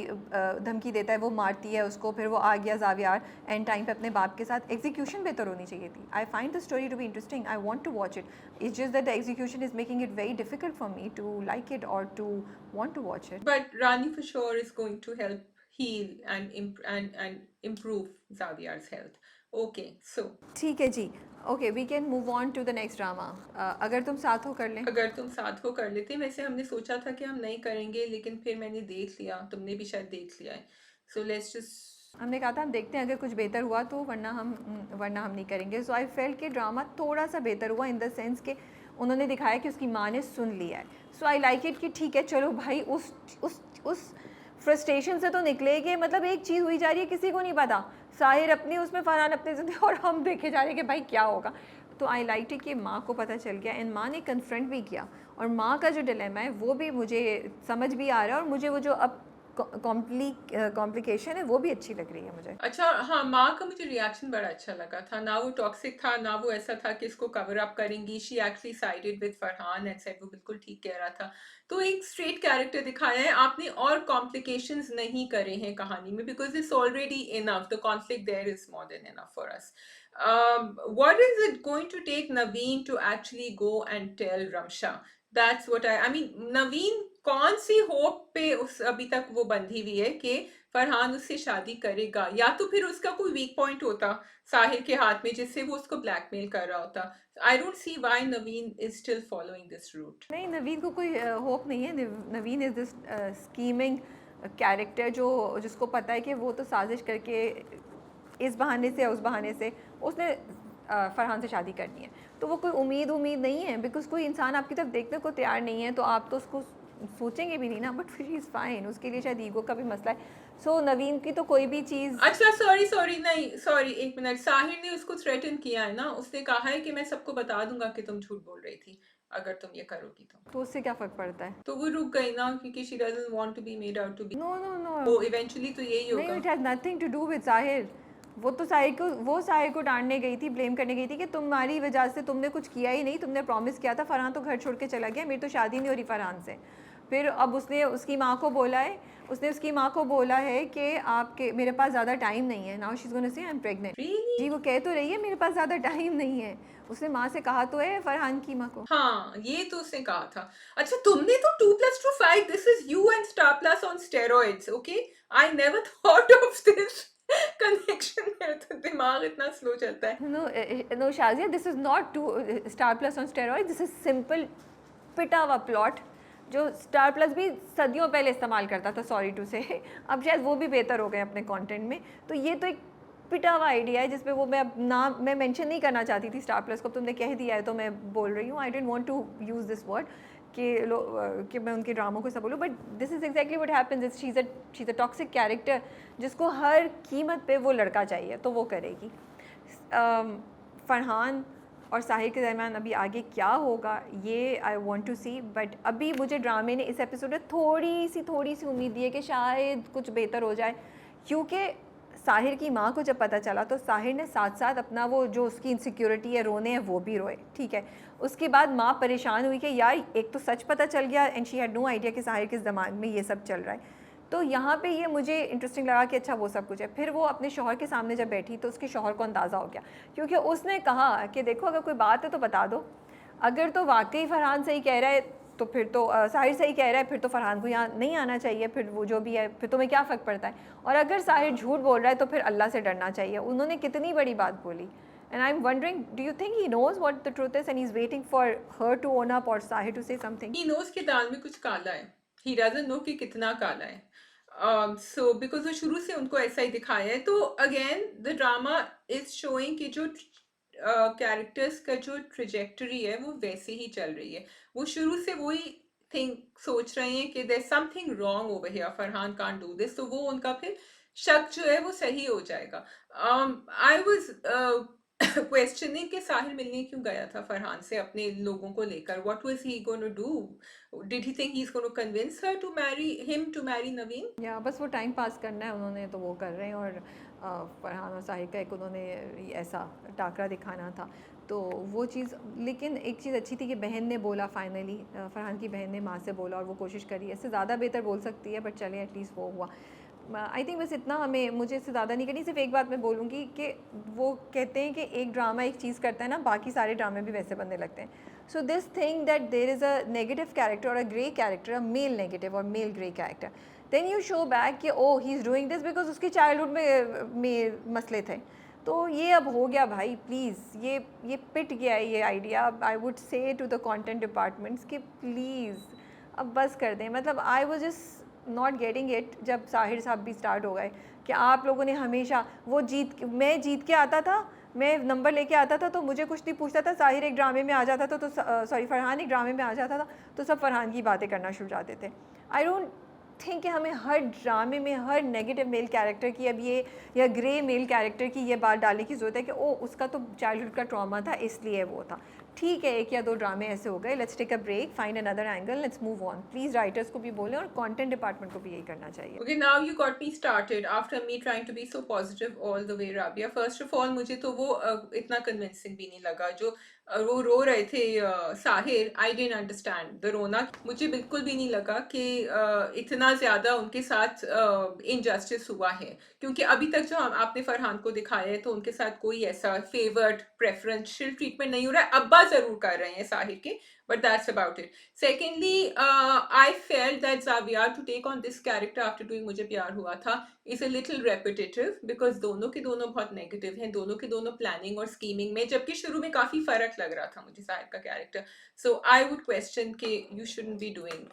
धमकी देता है, वो मारती है उसको, फिर वो आ गया ज़ावियार एंड टाइम पे अपने बाप के साथ। एग्जीक्यूशन बेहतर होनी चाहिए थी। I find the story to be interesting, I want to watch it, it's just that the execution is making it very difficult for me to like it और to want to watch it. But Rani for sure is going to help heal and improve Xavier's health. Okay, so ठीक है जी, okay we can move on to the next drama. अगर तुम साथ हो कर लें। अगर तुम साथ को कर लेते, वैसे हमने सोचा था कि हम नहीं करेंगे, लेकिन फिर मैंने देख लिया, तुमने भी शायद देख लिया है, सो लेट्स जस्ट। हमने कहा था हम देखते हैं अगर कुछ बेहतर हुआ तो, वरना हम नहीं करेंगे। सो आई फेल्ट कि ड्रामा थोड़ा सा बेहतर हुआ इन द सेंस कि उन्होंने दिखाया कि उसकी माँ ने सुन लिया है। सो आई लाइक इट कि ठीक है चलो भाई, उस फ्रस्ट्रेशन से तो निकले कि मतलब एक चीज़ हुई जा रही है, किसी को नहीं पता, साहिर अपनी उसमें, फरहान अपने ज़िंदगी, और हम देखे जा रहे हैं कि भाई क्या होगा। तो आई लाइक इट कि माँ को पता चल गया एंड माँ ने कन्फ्रंट भी किया, और माँ का जो डिलेमा है वो भी मुझे समझ भी आ रहा है, और मुझे वो जो अब कॉम्प्लिकेशन है वो भी अच्छी लग रही है मुझे। अच्छा, हाँ, माँ का मुझे रिएक्शन बड़ा अच्छा लगा था। ना वो टॉक्सिक था, ना वो ऐसा था कि इसको कवर अप करेंगी। She actually sided with Farhan and said वो बिल्कुल ठीक कह रहा था। तो एक स्ट्रेट कैरेक्टर दिखाया है आपने, और कॉम्प्लिकेशंस नहीं करे हैं कहानी में, because it's already enough, the conflict there is more than enough for us. what is it going to take Naveen to actually go and tell Ramsha? That's what I mean, Naveen कौन see hope पे उस अभी तक वो बंधी हुई है कि फरहान उससे शादी करेगा, या तो फिर उसका कोई वीक पॉइंट होता साहिर के हाथ में जिससे वो उसको ब्लैकमेल कर रहा होता। I don't see why Naveen is still following this route. नहीं, नवीन को कोई होप नहीं है। Naveen is this scheming character जिसको पता है कि वो तो साजिश करके इस बहाने से उस बहाने से उसने फरहान से शादी करनी है। तो वो कोई उम्मीद नहीं है, बिकॉज कोई इंसान आपकी तरफ देखने को तैयार नहीं है तो आप तो उसको सोचेंगे भी नहीं ना। बट फिर इज़ फाइन, उसके लिए शायद ईगो का भी मसला है। सो नवीन की तो कोई भी चीज़। अच्छा, सॉरी नहीं, सॉरी, एक मिनट। साहिर ने उसको थ्रेटन किया है ना, उसने कहा है कि मैं सबको बता दूंगा कि तुम झूठ बोल रही थी अगर तुम ये करोगी तो उससे क्या फ़र्क पड़ता है? तो वो रुक गई ना, क्योंकि she doesn't want to be made out to be. No no no, वो इवेंचुअली तो यही नहीं, होगा। It has nothing to do with Sahir. वो तो साहिर को डांटने गई थी, ब्लेम करने गई थी कि तुम्हारी वजह से तुमने कुछ किया ही नहीं, तुमने प्रॉमिस किया था। फरहान तो घर छोड़ के चला गया, मेरी तो शादी नहीं हो रही फरहान से। फिर अब उसने उसकी माँ को बोला है कि आपके मेरे पास ज़्यादा टाइम नहीं है। Now she is gonna say I am pregnant. Really? जी, वो कह तो रही है मेरे पास ज़्यादा टाइम नहीं है। उसने माँ से कहा तो है, फरहान की माँ को। हाँ, ये तो उसने कहा था। अच्छा, तुमने तो 2+2=5, this is you and Star Plus on steroids. Okay, I never thought of this connection. मेरा तो दिमाग इतना स्लो चलता है। No Shazia, this is not too Star Plus on steroid. This is simple पिटा हुआ प्लॉट जो स्टार प्लस भी सदियों पहले इस्तेमाल करता था, सॉरी टू से। अब शायद वो भी बेहतर हो गए अपने कंटेंट में। तो ये तो एक पिटा हुआ आइडिया है जिसपे वो मैं मेंशन नहीं करना चाहती थी स्टार प्लस को। अब तुमने कह दिया है तो मैं बोल रही हूँ। I don't want to use this word कि मैं उनके ड्रामों को सब बोलूँ, but this is exactly what happens. She is a toxic character जिसको हर कीमत पे वो लड़का चाहिए तो वो करेगी। फरहान और साहिर के दरमियान अभी आगे क्या होगा ये I want to see. But अभी मुझे ड्रामे ने इस एपिसोड में थोड़ी सी उम्मीद दी है कि शायद कुछ बेहतर हो जाए, क्योंकि साहिर की माँ को जब पता चला तो साहिर ने साथ साथ अपना वो जो उसकी इनसिक्योरिटी है रोने हैं वो भी रोए, ठीक है। उसके बाद माँ परेशान हुई कि यार एक तो सच पता चल गया and she had no idea कि साहिर के दिमाग में ये सब चल रहा है। तो यहाँ पे ये मुझे इंटरेस्टिंग लगा कि अच्छा वो सब कुछ है। फिर वो अपने शौहर के सामने जब बैठी तो उसके शौहर को अंदाज़ा हो गया, क्योंकि उसने कहा कि देखो अगर कोई बात है तो बता दो, अगर तो वाकई फरहान सही कह रहा है तो फिर तो साहिर सही कह रहा है, फिर तो फरहान को यहाँ नहीं आना चाहिए, फिर वो जो भी है फिर तुम्हें क्या फ़र्क पड़ता है, और अगर साहिर झूठ बोल रहा है तो फिर अल्लाह से डरना चाहिए। उन्होंने कितनी बड़ी बात बोली। And I am wondering, do you think he knows what the truth is and he is waiting for her to own up और Sahir to say something? He knows के दाल में कुछ काला है, ही डजंट नो कि कितना काला है। सो बिकॉज वो शुरू से उनको ऐसा ही दिखाया है, तो again the drama is showing कि जो कैरेक्टर्स का जो ट्रेजेक्टरी है वो वैसे ही चल रही है। वो शुरू से वही थिंक सोच रहे हैं कि there something wrong over here, Farhan can't do this, तो वो उनका फिर शक जो है वो सही हो जाएगा। आई वाज क्वेश्चनिंग कि साहिर मिलने क्यों गया था फरहान से अपने लोगों को लेकर, what was he gonna do, did he think he is gonna convince her to marry him to marry Naveen? या बस वो टाइम पास करना है उन्होंने, तो वो कर रहे हैं। और फरहान और साहिर का एक उन्होंने ऐसा टाकरा दिखाना था, तो वो चीज़। लेकिन एक चीज़ अच्छी थी कि बहन ने बोला फाइनली, फरहान की बहन ने माँ से बोला और वो कोशिश करी। इससे ज़्यादा बेहतर बोल सकती है बट चले एटलीस्ट वो हुआ। आई थिंक बस इतना, हमें मुझे इससे ज़्यादा नहीं करनी। सिर्फ एक बात मैं बोलूँगी कि वो कहते हैं कि एक ड्रामा एक चीज़ करता है ना, बाकी सारे ड्रामे भी वैसे बनने लगते हैं। So this thing that there is a negative character और a grey character, a male negative और male grey character, then you show back कि oh he is doing this because उसकी चाइल्डहुड में मसले थे। तो ये अब हो गया भाई, प्लीज़ ये पिट गया है ये idea. I would say to the content departments कि प्लीज़ अब बस कर दें। मतलब I was just not getting it जब साहिर साहब भी स्टार्ट हो गए कि आप लोगों ने हमेशा वो मैं जीत के आता था, मैं नंबर लेके आता था तो मुझे कुछ नहीं पूछता था। साहिर एक ड्रामे में आ जाता था तो सॉरी फरहान एक ड्रामे में आ जाता था तो सब फरहान की बातें करना शुरू हो जाते थे। आई डोंट थिंक कि हमें हर ड्रामे में हर नेगेटिव मेल कैरेक्टर की अब ये, या ग्रे मेल कैरेक्टर की ये बात डालने की ज़रूरत है कि ओ उसका तो चाइल्डहुड का ट्रॉमा था इसलिए वो था। ठीक है, एक या दो ड्रामे ऐसे हो गए, let's take a break, find another angle, let's move on. Please writers को भी बोलें और कंटेंट डिपार्टमेंट को भी यही करना चाहिए। Okay, now you got me started after me trying to be so positive all the way, Rabia. First of all, मुझे तो वो इतना convincing भी नहीं लगा जो वो रो रहे थे Sahir. I didn't understand the रोना। मुझे बिल्कुल भी नहीं लगा कि इतना ज़्यादा उनके साथ injustice हुआ है, क्योंकि अभी तक जो आपने फरहान को दिखाया है तो उनके साथ कोई ऐसा फेवर्ड प्रेफरेंशियल ट्रीटमेंट नहीं हो रहा है। अब्बा ज़रूर कर रहे हैं साहिर के, but that's about it. Secondly, I felt that Xavier to take on this character after doing मुझे प्यार हुआ था is a little repetitive because दोनों के दोनों बहुत negative हैं, दोनों के दोनों planning और scheming में, जबकि शुरू में काफी फर्क लग रहा था मुझे साहिर का character. So I would question कि you shouldn't be doing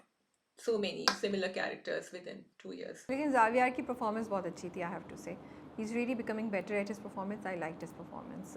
so many similar characters within 2 years. लेकिन जावियर की परफॉर्मेंस बहुत अच्छी थी, I have to say. He is really becoming better at his performance. I like his performance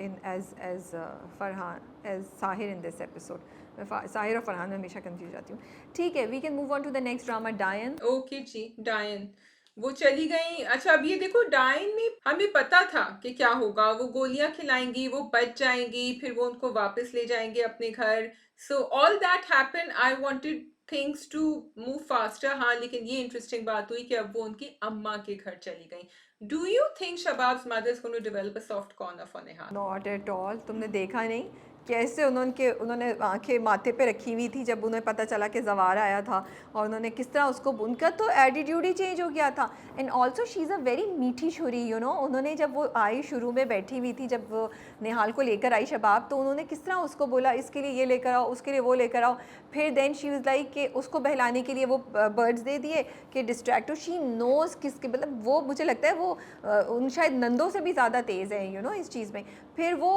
in as Farhan as Sahir in this episode. मैं साहिर और फरहान में हमेशा confuse जाती हूँ। ठीक है, we can move on to the next drama, Dayan. Okay ji, Dayan वो चली गई। अच्छा, अब ये देखो, डायन में हमें पता था कि क्या होगा, वो गोलियां खिलाएंगी, वो बच जाएंगी, फिर वो उनको वापस ले जाएंगे अपने घर। So all that happen. I wanted things to move faster. हाँ, लेकिन ये इंटरेस्टिंग बात हुई कि अब वो उनकी अम्मा के घर चली गई। Do you think Shabab's mother is going to develop a soft corner for Neha? Not at all. तुमने देखा नहीं कैसे उन्होंने आंखें माथे पे रखी हुई थी जब उन्हें पता चला कि जवार आया था, और उन्होंने किस तरह उसको, उनका तो एटीट्यूड ही चेंज हो गया था। And also she is a very मीठी छुरी, यू नो। उन्होंने जब वो आई शुरू में बैठी हुई थी, जब वो निहाल को लेकर आई शबाब, तो उन्होंने किस तरह उसको बोला इसके लिए ये लेकर आओ, उसके लिए वो लेकर आओ। फिर देन शी वाज लाइक कि उसको बहलाने के लिए वो बर्ड्स दे दिए कि डिस्ट्रैक्ट हो। शी नोज़ किसके, मतलब वो मुझे लगता है वो उन शायद नंदों से भी ज़्यादा तेज़ है, यू नो, इस चीज़ में। फिर वो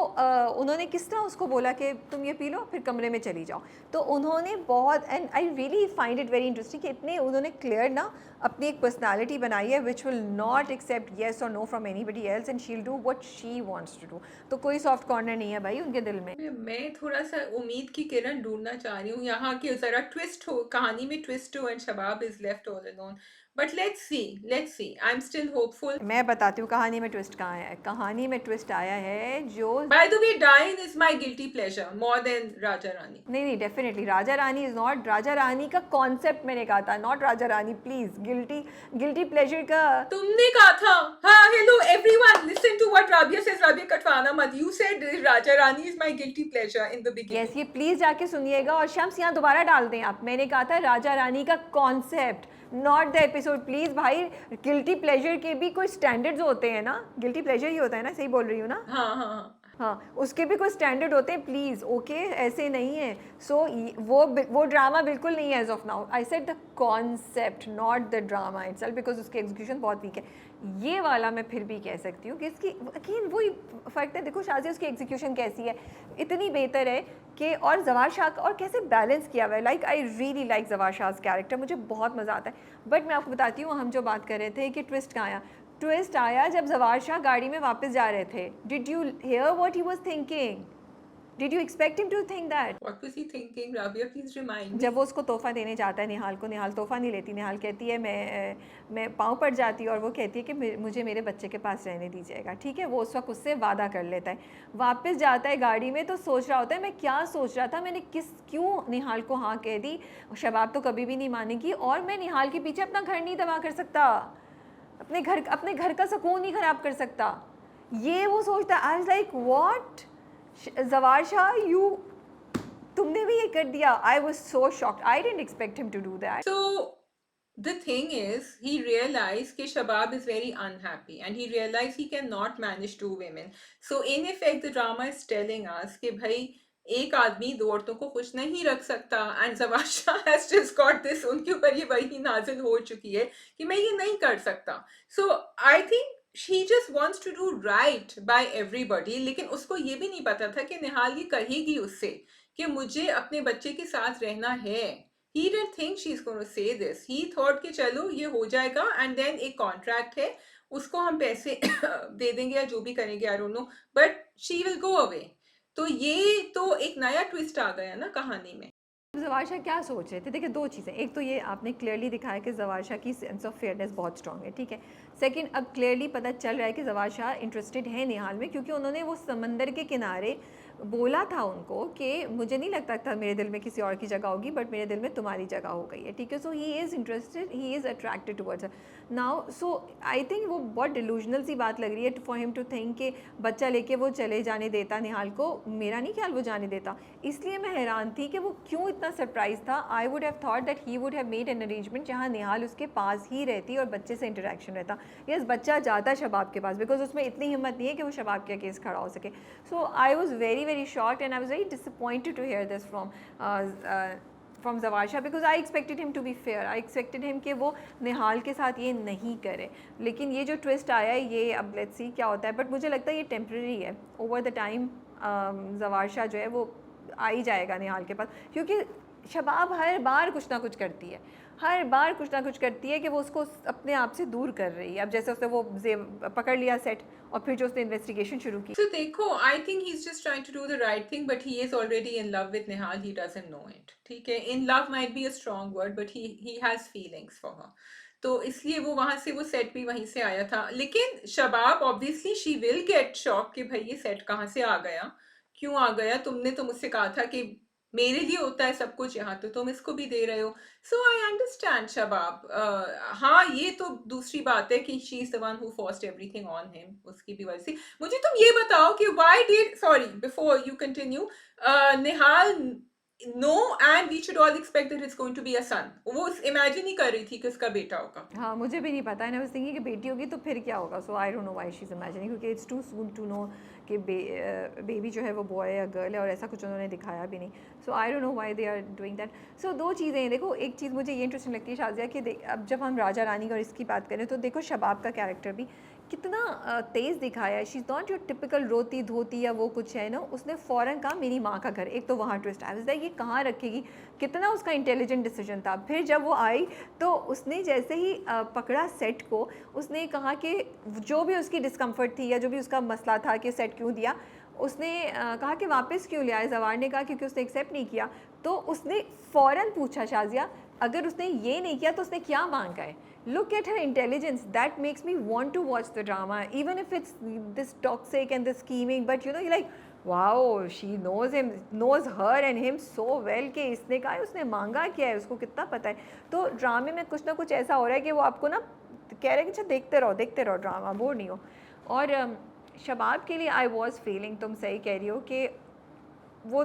उन्होंने किस तरह उसको बोला कि तुम ये पी लो फिर कमरे में चली जाओ। तो उन्होंने बहुत, and I really find it very interesting कि इतने उन्होंने क्लियर ना अपनी एक पर्सनालिटी बनाई है which will not accept yes और no from anybody else, and she will do what she wants to do. तो कोई सॉफ्ट कॉर्नर नहीं है भाई उनके दिल में। मैं थोड़ा सा उम्मीद की किरण ढूंढना चाह रही हूँ यहाँ, की जरा ट्विस्ट हो, कहानी में ट्विस्ट हो, and Shabab is left all alone. But let's see I am still hopeful. मैं बताती हूँ कहानी में ट्विस्ट कहाँ है। कहानी में ट्विस्ट आया है जो by the way, Dayan is my guilty pleasure more than Raja Rani. नहीं नहीं, definitely Raja Rani is not, Raja Rani का कॉन्सेप्ट मैंने कहा था, not Raja Rani, please. Guilty guilty pleasure का तुमने कहा था, हाँ, hello everyone, listen to what Rabia says, Rabia कटवाना मत, you said Raja Rani is my guilty pleasure in the beginning. Yes, ये प्लीज जाके सुनिएगा और शम्स यहाँ दोबारा डाल दें आप। मैंने कहा था राजा रानी का concept, not the episode. Please भाई, गिल्टी प्लेजर के भी कोई स्टैंडर्ड्स होते हैं ना, गिल्टी प्लेजर ही होता है ना, सही बोल रही हूँ ना? हाँ हाँ हाँ। हाँ, उसके भी कोई स्टैंडर्ड होते हैं प्लीज़, ओके? ऐसे नहीं है। सो वो ड्रामा बिल्कुल नहीं है as of now. I said the concept not the drama itself, because उसकी एग्जीक्यूशन बहुत वीक है। ये वाला मैं फिर भी कह सकती हूँ कि इसकी अगेन वही फ़र्क है। देखो शाज़िया, उसकी एग्जीक्यूशन कैसी है, इतनी बेहतर है कि, और जवार शाह का और कैसे बैलेंस किया हुआ है। लाइक आई रियली लाइक जवार शाह कैरेक्टर, मुझे बहुत मज़ा आता है। बट मैं आपको बताती हूँ, हम जो बात कर रहे थे कि ट्विस्ट कहाँ आया। ट्विस्ट आया जब जवार शाह गाड़ी में वापस जा रहे थे। Did you hear what he was thinking? Did you expect him to think that? What was he thinking Rabia, please remind me. जब वो उसको तोहफा देने जाता है निहाल को, निहाल तोहफा नहीं लेती। निहाल कहती है मैं पाँव पड़ जाती है, और वो कहती है कि मुझे मेरे बच्चे के पास रहने दीजिएगा, ठीक है? वो उस वक्त उससे वादा कर लेता है। वापस जाता है गाड़ी में तो सोच रहा होता है, मैं क्या सोच रहा था, मैंने क्यों निहाल को हाँ कह दी। शबाब तो कभी भी नहीं मानेगी, और मैं निहाल के पीछे अपना घर नहीं तबाह कर सकता, अपने घर का सुकून नहीं खराब कर सकता। ये वो सोचता। आई वाज लाइक व्हाट, जवार शाह, तुमने भी ये कर दिया। I was so shocked, I didn't expect him to do that. So the thing is, he realized that Shabab is very unhappy and he realized he cannot manage two women. So in effect, the drama is telling us कि भाई एक आदमी दो औरतों को खुश नहीं रख सकता, and Zawad Shah has just got this, उनके ऊपर ये वही नाजिल हो चुकी है कि मैं ये नहीं कर सकता. So I think she just wants to do right by everybody, लेकिन उसको ये भी नहीं पता था कि निहाल ये कहेगी उससे कि मुझे अपने बच्चे के साथ रहना है. He didn't think she's going to say this. He thought कि चलो ये हो जाएगा, and then एक कॉन्ट्रैक्ट है, उसको हम पैसे दे देंगे या जो भी करेंगे, I don't know, but she will go away. तो ये तो एक नया ट्विस्ट आ गया ना कहानी में। जवार शाह क्या सोच रहे थे? देखिए, दो चीज़ें। एक तो ये आपने क्लियरली दिखाया कि जवार शाह की सेंस ऑफ फेयरनेस बहुत स्ट्रांग है, ठीक है? सेकंड, अब क्लियरली पता चल रहा है कि जवार शाह इंटरेस्टेड है निहाल में, क्योंकि उन्होंने वो समंदर के किनारे बोला था उनको कि मुझे नहीं लगता था मेरे दिल में किसी और की जगह होगी, बट मेरे दिल में तुम्हारी जगह हो गई है, ठीक है? So he is interested, he is attracted towards now. So I think वो बहुत डिलूजनल सी बात लग रही है फॉर हिम टू थिंक कि बच्चा लेके वो चले जाने देता निहाल को। मेरा नहीं ख्याल वो जाने देता। इसलिए मैं हैरान थी कि वो क्यों इतना सरप्राइज था। I would have thought that he would have made an arrangement जहाँ निहाल उसके पास ही रहती और बच्चे से इंटरेक्शन रहता। यस, बच्चा जाता शबाब के पास, बिकॉज उसमें इतनी हिम्मत नहीं है कि वो शबाब के अगेंस्ट खड़ा हो सके। So I was very very shocked and I was very disappointed to hear this from Jawar Shah, because I expected him to be fair. I expected him कि वो निहाल के साथ ये नहीं करे। लेकिन ये जो ट्विस्ट आया है, ये अब लेट्स सी क्या होता है। बट मुझे लगता है ये टेम्प्रेरी है। ओवर द टाइम जवार शाह जो है वो आ ही जाएगा निहाल के पास, क्योंकि शबाब हर बार कुछ ना कुछ करती है, हर बार कुछ ना कुछ करती है कि वो उसको अपने आप से दूर कर रही है। अब जैसे उसने वो पकड़ लिया सेट, और फिर जो उसने इन्वेस्टिगेशन शुरू की। तो देखो, I think he is just trying to do the right thing, but he is already in love with Nihal, he doesn't know it, ठीक है? In love might be a strong word, but he has feelings for her, तो इसलिए वो वहां से, वो set भी वहीं से आया था। लेकिन Shabab obviously she will get shock कि भाई ये सेट कहाँ से आ गया, क्यों आ गया, तुमने तो मुझसे कहा था कि मेरे लिए होता है सब कुछ, यहाँ तो तुम इसको भी दे रहे हो। सो आई अंडरस्टैंड शबाब। हाँ, ये तो दूसरी बात है कि she is the one who forced everything on him, उसकी भी वजह से। मुझे तुम ये बताओ कि why did, sorry before you continue, Nihal no and we should all expect that it's going to be a son, वो इमेजिन ही कर रही थी कि उसका बेटा होगा। हाँ, मुझे भी नहीं पता। एंड आई वाज थिंकिंग कि बेटी होगी तो फिर क्या होगा। So I don't know why she is imagining, क्योंकि it's too soon to know कि बेबी जो है वो बॉय या गर्ल है, और ऐसा कुछ उन्होंने दिखाया भी नहीं। So I don't know why they are doing that. So दो चीज़ें हैं। देखो, एक चीज़ मुझे ये इंटरेस्टिंग लगती है शाज़िया कि अब जब हम राजा रानी और इसकी बात करें तो देखो शबाब का कैरेक्टर भी कितना तेज़ दिखाया है। She is not your typical रोती धोती या वो कुछ है ना। उसने फ़ौरन कहा मेरी माँ का घर। एक तो वहाँ ट्विस्ट आई वाज लाइक ये कहाँ रखेगी, कितना उसका इंटेलिजेंट डिसीजन था। फिर जब वो आई तो उसने जैसे ही पकड़ा सेट को, उसने कहा कि जो भी उसकी डिस्कम्फर्ट थी या जो भी उसका मसला था कि सेट क्यों दिया, उसने कहा कि वापस क्यों लिया है। जवार ने कहा क्योंकि उसने एक्सेप्ट नहीं किया। तो उसने फ़ौरन पूछा शाज़िया अगर उसने ये नहीं किया तो उसने क्या मांगा है? Look at her intelligence, that makes me want to watch the drama even if it's this toxic and this scheming, but you know, you like wow, she knows him, knows her and him so well कि इसने कहा है, उसने मांगा क्या है, उसको कितना पता है। तो ड्रामे में कुछ ना कुछ ऐसा हो रहा है कि वो आपको ना कह रहे हैं कि अच्छा देखते रहो ड्रामा, बोर नहीं हो। और शबाब के लिए आई वॉज फीलिंग, तुम सही कह रही हो कि वो,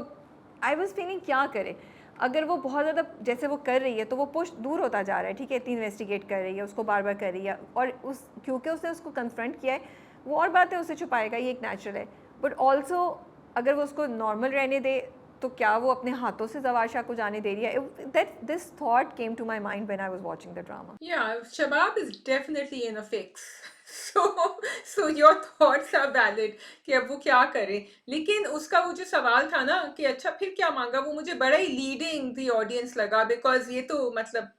आई वॉज फीलिंग क्या करे। अगर वो बहुत ज़्यादा जैसे वो कर रही है तो वो पुश दूर होता जा रहा है, ठीक है, इतनी इन्वेस्टिगेट कर रही है, उसको बार बार कर रही है, और उस क्योंकि उसने उसको कन्फ्रंट किया है, वो और बातें उससे छुपाएगा, ये एक नेचुरल है। बट ऑल्सो अगर वो उसको नॉर्मल रहने दे तो क्या वो अपने हाथों से जवार शाह को जाने दे रही है? That this thought came to my mind when I was watching the drama. Yeah, Shabab is definitely in a fix. So, so your thoughts are valid कि अब वो क्या करे। लेकिन उसका वो जो सवाल था ना कि अच्छा फिर क्या मांगा, वो मुझे बड़ा ही लीडिंग द ऑडियंस लगा, बिकॉज ये तो मतलब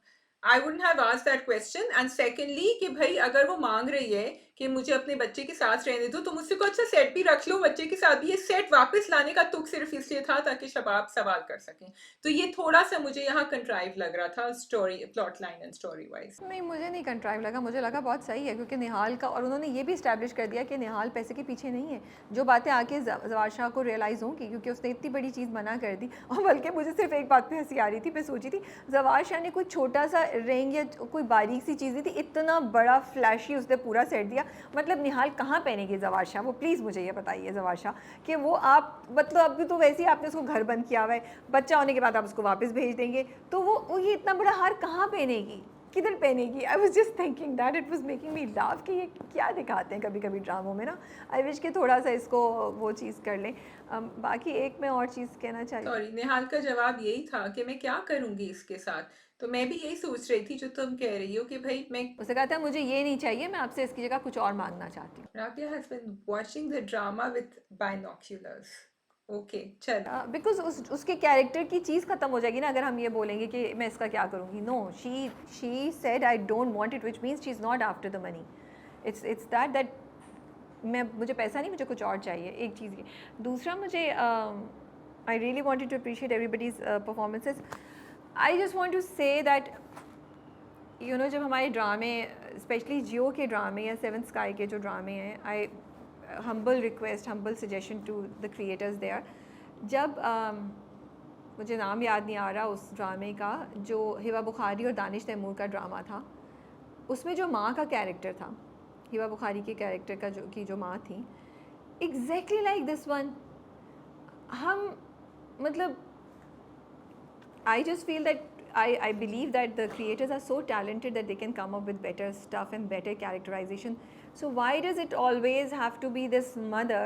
I wouldn't have asked that question. And secondly कि भाई अगर वो मांग रही है कि मुझे अपने बच्चे के साथ रहने दो, तो मुझसे को अच्छा सेट भी रख लो बच्चे के साथ भी। ये सेट वापस लाने का तुक सिर्फ इसलिए था ताकि शबाब सवाल कर सकें। तो ये थोड़ा सा मुझे यहाँ कंट्राइव लग रहा था, story plot line and story wise. नहीं, मुझे नहीं कंट्राइव लगा, मुझे लगा बहुत सही है, क्योंकि निहाल का, और उन्होंने ये भी इस्टेब्लिश कर दिया कि निहाल पैसे के पीछे नहीं है। जो बातें आके जवार शाह को रियलाइज़ होंगी, क्योंकि उसने इतनी बड़ी चीज़ मना कर दी। और बल्कि मुझे सिर्फ एक बात पे हंसी आ रही थी, मैं सोची थी जवार शाह ने कोई छोटा सा रिंग या कोई बारीक सी चीज़ दी थी, इतना बड़ा फ्लैशी उसने पूरा सेट दिया। मतलब निहाल कहाँ पहनेगी जवार शाह? वो प्लीज़ मुझे ये बताइए जवार शाह कि वो आप मतलब अभी तो वैसे ही आपने उसको घर बंद किया हुआ है, बच्चा होने के बाद आप उसको वापस भेज देंगे, तो वो ये इतना बड़ा हार कहाँ पहनेगी, किधर पहनेगी? I was just thinking that, it was making me laugh कि ये क्या दिखाते हैं कभी कभी ड्रामों में ना। आई विश कि थोड़ा सा इसको वो चीज़ कर लें। बाकी एक मैं और चीज़ कहना चाह रही थी। सॉरी, निहाल का जवाब यही था कि मैं क्या करूंगी इसके साथ। तो मैं भी यही सोच रही थी जो तुम कह रही हो कि भाई मैं। उसने कहा था मुझे ये नहीं चाहिए, मैं आपसे इसकी जगह कुछ और मांगना चाहती Rabia has been watching the drama with binoculars. Okay, चल। हूँ। बिकॉज उसके कैरेक्टर की चीज़ ख़त्म हो जाएगी ना अगर हम ये बोलेंगे कि मैं इसका क्या करूँगी। No, she said I don't want it, which means she is not after the money. It's that मुझे पैसा नहीं, मुझे कुछ और चाहिए, एक चीज़ ये। दूसरा मुझे I really wanted to appreciate everybody's performances. I just want to say that you know, जब हमारे ड्रामे, स्पेशली जियो के ड्रामे या सेवन स्काई के जो ड्रामे हैं, I humble request, humble suggestion to the creators there, जब मुझे नाम याद नहीं आ रहा उस ड्रामे का, जो हिबा बुखारी और दानिश तैमूर का ड्रामा था, उसमें जो माँ का कैरेक्टर था, हिबा बुखारी के कैरेक्टर का जो माँ थी, एग्जैक्टली लाइक दिस वन। हम मतलब I just feel that I believe that the creators are so talented that they can come up with better stuff and better characterization. So why does it always have to be this mother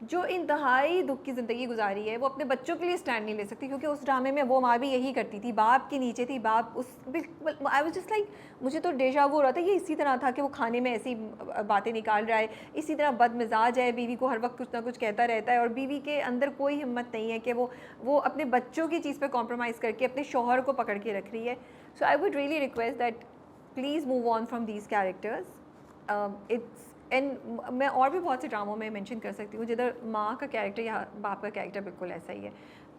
जो इंतहाई दुख की ज़िंदगी गुजारी है, वो अपने बच्चों के लिए स्टैंड नहीं ले सकती? क्योंकि उस ड्रामे में वो माँ भी यही करती थी, बाप के नीचे थी, बाप उस आई वाज जस्ट लाइक, मुझे तो डेजा वो हो रहा था, ये इसी तरह था कि वो खाने में ऐसी बातें निकाल रहा है, इसी तरह बदमिजाज है, बीवी को हर वक्त कुछ ना कुछ कहता रहता है, और बीवी के अंदर कोई हिम्मत नहीं है कि वो अपने बच्चों की चीज़ पे कॉम्प्रोमाइज़ करके अपने शौहर को पकड़ के रख रही है। So I would really request that please move on from these characters. It's and मैं और भी बहुत से ड्रामों में मेंशन कर सकती हूँ जिधर माँ का कैरेक्टर या बाप का कैरेक्टर बिल्कुल ऐसा ही है।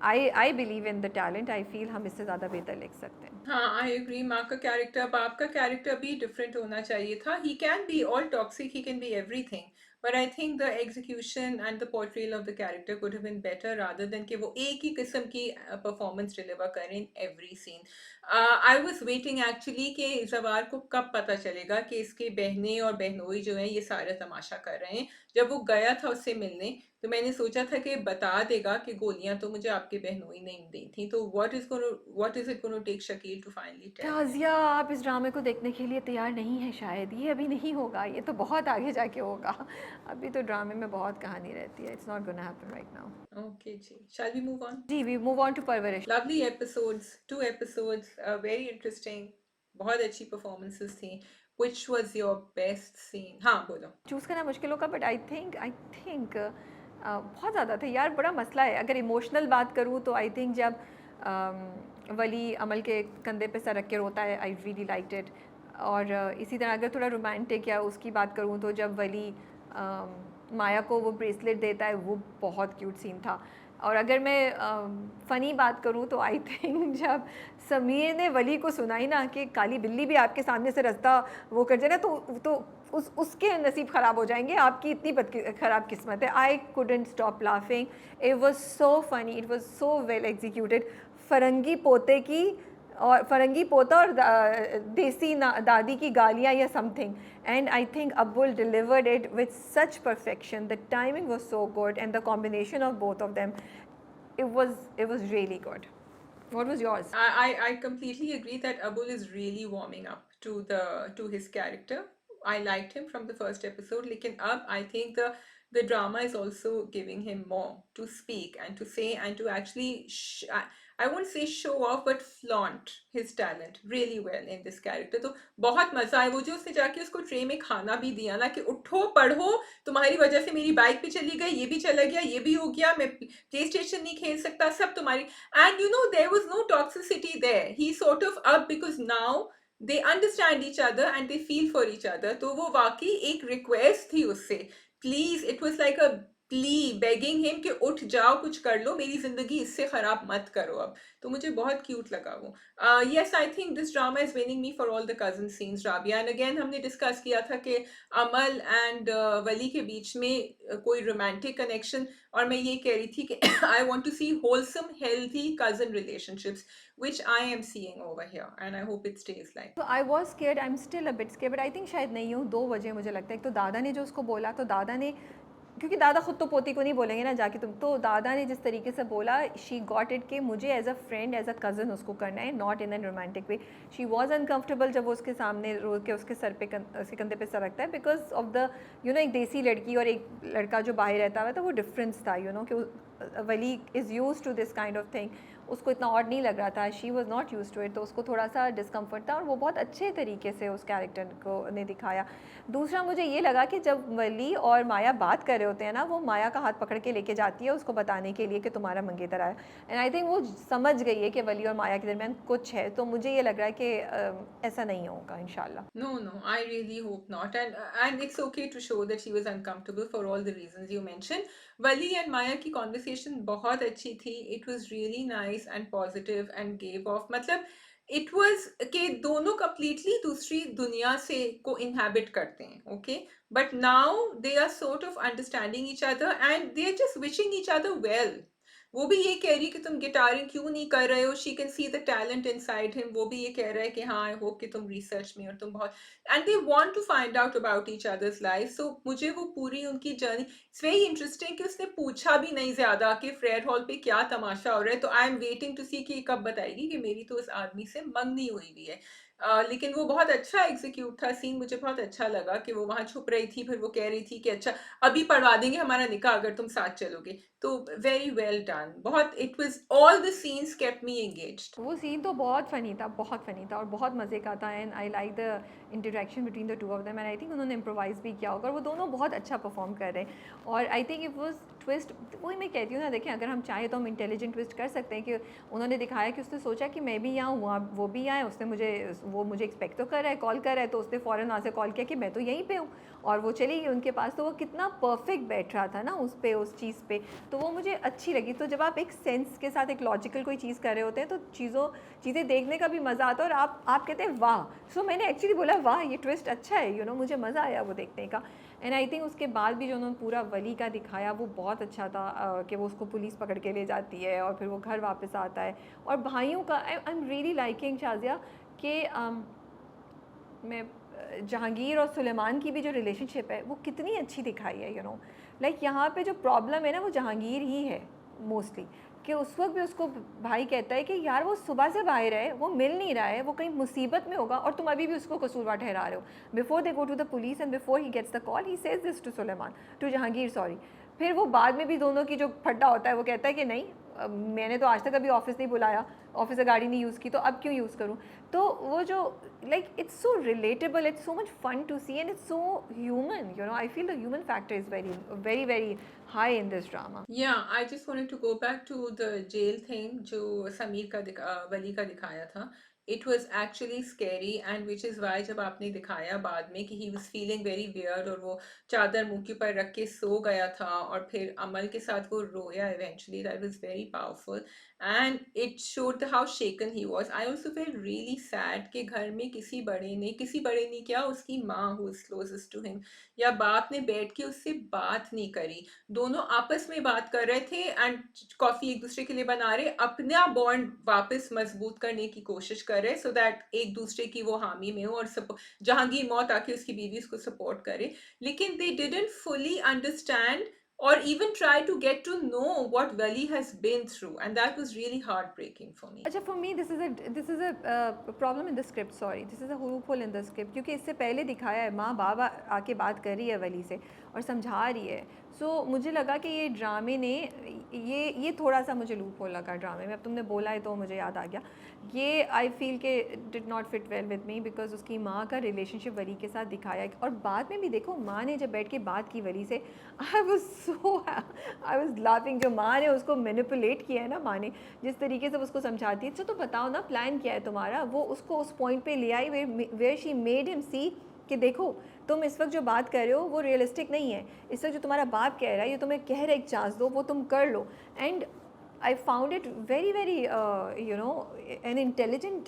I believe in the talent, I feel हम इससे ज़्यादा बेहतर लिख सकते हैं। हाँ, आई एग्री। माँ का कैरेक्टर, बाप का कैरेक्टर भी डिफरेंट होना चाहिए था। He can be all toxic, he can be everything, but I think the execution and the portrayal of the character could have been better rather than कि वो एक ही किस्म की परफॉर्मेंस डिलीवर करें in every scene. I was waiting actually कि जवार को कब पता चलेगा कि इसके बहनें और बहनोई जो हैं ये सारा तमाशा कर रहे हैं। जब वो गया था उससे मिलने, तो मैंने सोचा था कि बता देगा कि गोलियां तो मुझे आपके बहनोई ने दी थी। तो what is it gonna take Shakeel to finally tell him? Razia, आप इस ड्रामे को देखने के लिए तैयार नहीं है शायद, ये अभी नहीं होगा, ये तो बहुत आगे जाके होगा। अभी तो ड्रामे में बहुत कहानी रहती है, it's not gonna happen right now. Okay जी, शैल वी मूव ऑन? जी, we move on to Parwarish. Lovely episodes, 2 episodes, very interesting, बहुत अच्छी परफॉर्मेंसेस थी। Which was your best scene? हाँ, बोलो। चूज़ करना मुश्किल होगा, बट आई थिंक बहुत ज़्यादा थे यार, बड़ा मसला है। अगर इमोशनल बात करूँ तो आई थिंक जब वली अमल के कंधे पे सर रख के रोता है, आई रियली लाइक्ड इट। और इसी तरह अगर थोड़ा रोमांटिक या उसकी बात करूँ तो जब वली माया को वो ब्रेसलेट देता है, वो बहुत क्यूट सीन था। और अगर मैं फ़नी बात करूँ तो आई थिंक जब समीर ने वली को सुनाई ना कि काली बिल्ली भी आपके सामने से रास्ता वो कर जाए ना, तो उसके नसीब ख़राब हो जाएंगे, आपकी इतनी ख़राब किस्मत है। I couldn't stop laughing, it was so funny, it was so well executed. फरंगी पोते की और फरंगी पोता और देसी दादी की गालियाँ या something, and I think Abul delivered it with such perfection. The timing was so good, and the combination of both of them, it was really good. What was yours? I completely agree that Abul is really warming up to his character. I liked him from the first episode, लेकिन अब I think the drama is also giving him more to speak and to say and to actually I won't say show off but flaunt his talent really well in this character. तो बहुत मजा आया वो जो उसने जाके उसको tray में खाना भी दिया ना कि उठो पढ़ो, तुम्हारी वजह से मेरी बाइक भी चली गई, ये भी चला गया, ये भी हो गया, मैं प्ले स्टेशन नहीं खेल सकता, सब तुम्हारी। And there was no toxicity there. He sort of up because now they understand each other and they feel for each other. तो वो वाकई एक request थी उससे, please, it was like a plea begging him कि उठ जाओ, कुछ कर लो, मेरी जिंदगी इससे खराब मत करो अब। तो मुझे बहुत क्यूट लगा वो। Yes, I think this drama is winning me for all the cousin scenes, Rabia. And again हमने डिस्कस किया था कि अमल एंड वली के बीच में कोई रोमांटिक कनेक्शन, और मैं ये कह रही थी कि I want to see wholesome, healthy cousin relationships, which I am seeing over here, and I hope it stays like So I was scared, I'm still a bit scared, but I think शायद नहीं हूँ। 2 वजह मुझे लगता है। एक तो दादा ने जो उसको बोला, तो दादा ने, क्योंकि दादा खुद तो पोती को नहीं बोलेंगे ना जाके तुम, तो दादा ने जिस तरीके से बोला, शी गॉट इट कि मुझे as a friend, as a cousin उसको करना है, not in an romantic way. She was uncomfortable जब वो उसके सामने रो के उसके सर पे उसके कंधे पे सर रखता है, बिकॉज ऑफ द एक देसी लड़की और एक लड़का जो बाहर रहता हुआ था, वो डिफरेंस था, कि Wali is use to this kind of thing. उसको इतना ऑड नहीं लग रहा था, she was not use to it, तो उसको थोड़ा सा डिस्कम्फर्ट था, और वो बहुत अच्छे तरीके से उस कैरेक्टर को ने दिखाया। दूसरा मुझे ये लगा कि जब वली और माया बात कर रहे होते हैं ना, वो माया का हाथ पकड़ के लेके जाती है उसको बताने के लिए कि तुम्हारा मंगेतर आया, एंड आई थिंक वो समझ गई है कि वली और माया के दरमियान कुछ है। तो मुझे ये लग रहा है कि ऐसा नहीं होगा इंशाल्लाह। No, I really hope not. And it's okay to show that she was uncomfortable for all the reasons you mentioned. Wali and Maya की conversation बहुत अच्छी थी. It was really nice and positive and gave off. मतलब it was कि दोनों completely दूसरी दुनिया से को inhabit करते हैं, okay? But now they are sort of understanding each other and they are just wishing each other well. वो भी ये कह रही है कि तुम गिटारिंग क्यों नहीं कर रहे हो, she can see the talent inside him. वो भी ये कह रहा है कि हाँ, आई होप कि तुम रिसर्च में और तुम बहुत, and they want to find out about each others life. So मुझे वो पूरी उनकी जर्नी इट्स वेरी इंटरेस्टिंग कि उसने पूछा भी नहीं ज्यादा कि फ्रेड हॉल पे क्या तमाशा हो रहा है। तो आई एम वेटिंग टू सी कि कब बताएगी कि मेरी तो उस आदमी से मंगनी हुई भी है। लेकिन वो बहुत अच्छा एग्जीक्यूट था सीन, मुझे बहुत अच्छा लगा कि वो वहां छुप रही थी, फिर वो कह रही थी कि अच्छा अभी पढ़वा देंगे हमारा निकाह अगर तुम साथ चलोगे। तो वेरी वेल डन, बहुत, it was all the scenes kept me engaged. वो सीन तो बहुत फ़नी था, बहुत फ़नी था और बहुत मज़े का था, and I like the interaction between the two of them, and I think उन्होंने इम्प्रोवाइज़ भी किया होगा, और वो दोनों बहुत अच्छा परफॉर्म कर रहे हैं। और आई थिंक इट वाज ट्विस्ट, वही मैं कहती हूँ ना, देखें अगर हम चाहें तो हम इंटेलिजेंट ट्विस्ट कर सकते हैं कि उन्होंने दिखाया कि उसने सोचा कि मैं भी यहाँ हूँ, वो भी यहाँ है, उसने मुझे एक्सपेक्ट तो कर रहा है, कॉल कर रहा है, तो उसने फ़ौरन वहाँ से कॉल किया कि मैं तो यहीं पे हूँ, और वो चली गई उनके पास। तो वो कितना परफेक्ट बैठ रहा था ना उस चीज़ पे, तो वो मुझे अच्छी लगी। तो जब आप एक सेंस के साथ एक लॉजिकल कोई चीज़ कर रहे होते हैं, तो चीज़ें देखने का भी मज़ा आता है, और आप कहते हैं वाह। सो मैंने एक्चुअली बोला वाह, ये ट्विस्ट अच्छा है, मुझे मज़ा आया वो देखने का। एंड आई थिंक उसके बाद भी जो उन्होंने पूरा वली का दिखाया वो बहुत अच्छा था, कि वो उसको पुलिस पकड़ के ले जाती है और फिर वो घर वापस आता है। और भाइयों का I am really liking Shazia कि मैं जहांगीर और सुलेमान की भी जो रिलेशनशिप है वो कितनी अच्छी दिखाई है। लाइक यहाँ पे जो प्रॉब्लम है ना, वो जहांगीर ही है मोस्टली, कि उस वक्त भी उसको भाई कहता है कि यार वो सुबह से बाहर है, वो मिल नहीं रहा है, वो कहीं मुसीबत में होगा, और तुम अभी भी उसको कसूरवार ठहरा रहे हो। Before they go to the police and before he gets the call, he says this to Suleman, to Jahangir sorry. फिर वो बाद में भी दोनों की जो फड्डा होता है, वो कहता है कि नहीं, मैंने तो आज तक अभी ऑफिस नहीं बुलाया, ऑफिस से गाड़ी नहीं यूज़ की, तो अब क्यों यूज़ करूँ। तो वो जो like it's so relatable, it's so much fun to see, and it's so human, I feel the human factor is very very very high in this drama. Yeah, I just wanted to go back to the jail thing जो समीर का वली का दिखाया था. It was actually scary and which is why जब आपने दिखाया बाद में कि he was feeling very weird और वो चादर मुंह के ऊपर रख के सो गया था और फिर अमल के साथ वो रोया eventually, that was very powerful and it showed how shaken he was. I also felt really sad कि घर में किसी बड़े ने क्या उसकी माँ who is closest to him या बाप ने बैठ के उससे बात नहीं करी. दोनों आपस में बात कर रहे थे एंड कॉफी एक दूसरे के लिए बना रहे, अपना बॉन्ड वापस मजबूत करने की कोशिश कर रहे सो दैट एक दूसरे की वो हामी में हो और जहांगीर मौत आके उसकी बीवी उसको सपोर्ट करे. लेकिन they didn't fully understand or even try to get to know what Wali has been through, and that was really heartbreaking for me. अच्छा, for me this is a problem in the script. Sorry, this is a loophole in the script, क्योंकि इससे पहले दिखाया है माँ बाबा आके बात कर रही है वली से और समझा रही है. सो मुझे लगा कि ये ड्रामे ने ये थोड़ा सा मुझे लूपहोल लगा ड्रामे में. अब तुमने बोला है तो मुझे याद आ गया. ये आई फील के did not fit well with me because उसकी माँ का रिलेशनशिप वली के साथ दिखाया. और बाद में भी देखो माँ ने जब बैठ के बात की वली से, आई वाज लाफिंग. जो माँ ने उसको मैनिपुलेट किया है ना, माँ ने जिस तरीके से उसको समझाती है, तो बताओ ना प्लान क्या है तुम्हारा. वो उसको उस पॉइंट पे ले आई वेयर शी मेड हिम सी कि देखो तुम इस वक्त जो बात कर रहे हो वो रियलिस्टिक नहीं है. इस वक्त जो तुम्हारा बाप कह रहा है, ये तुम्हें कह रहा है एक चांस दो, वो तुम कर लो. And I found it very an intelligent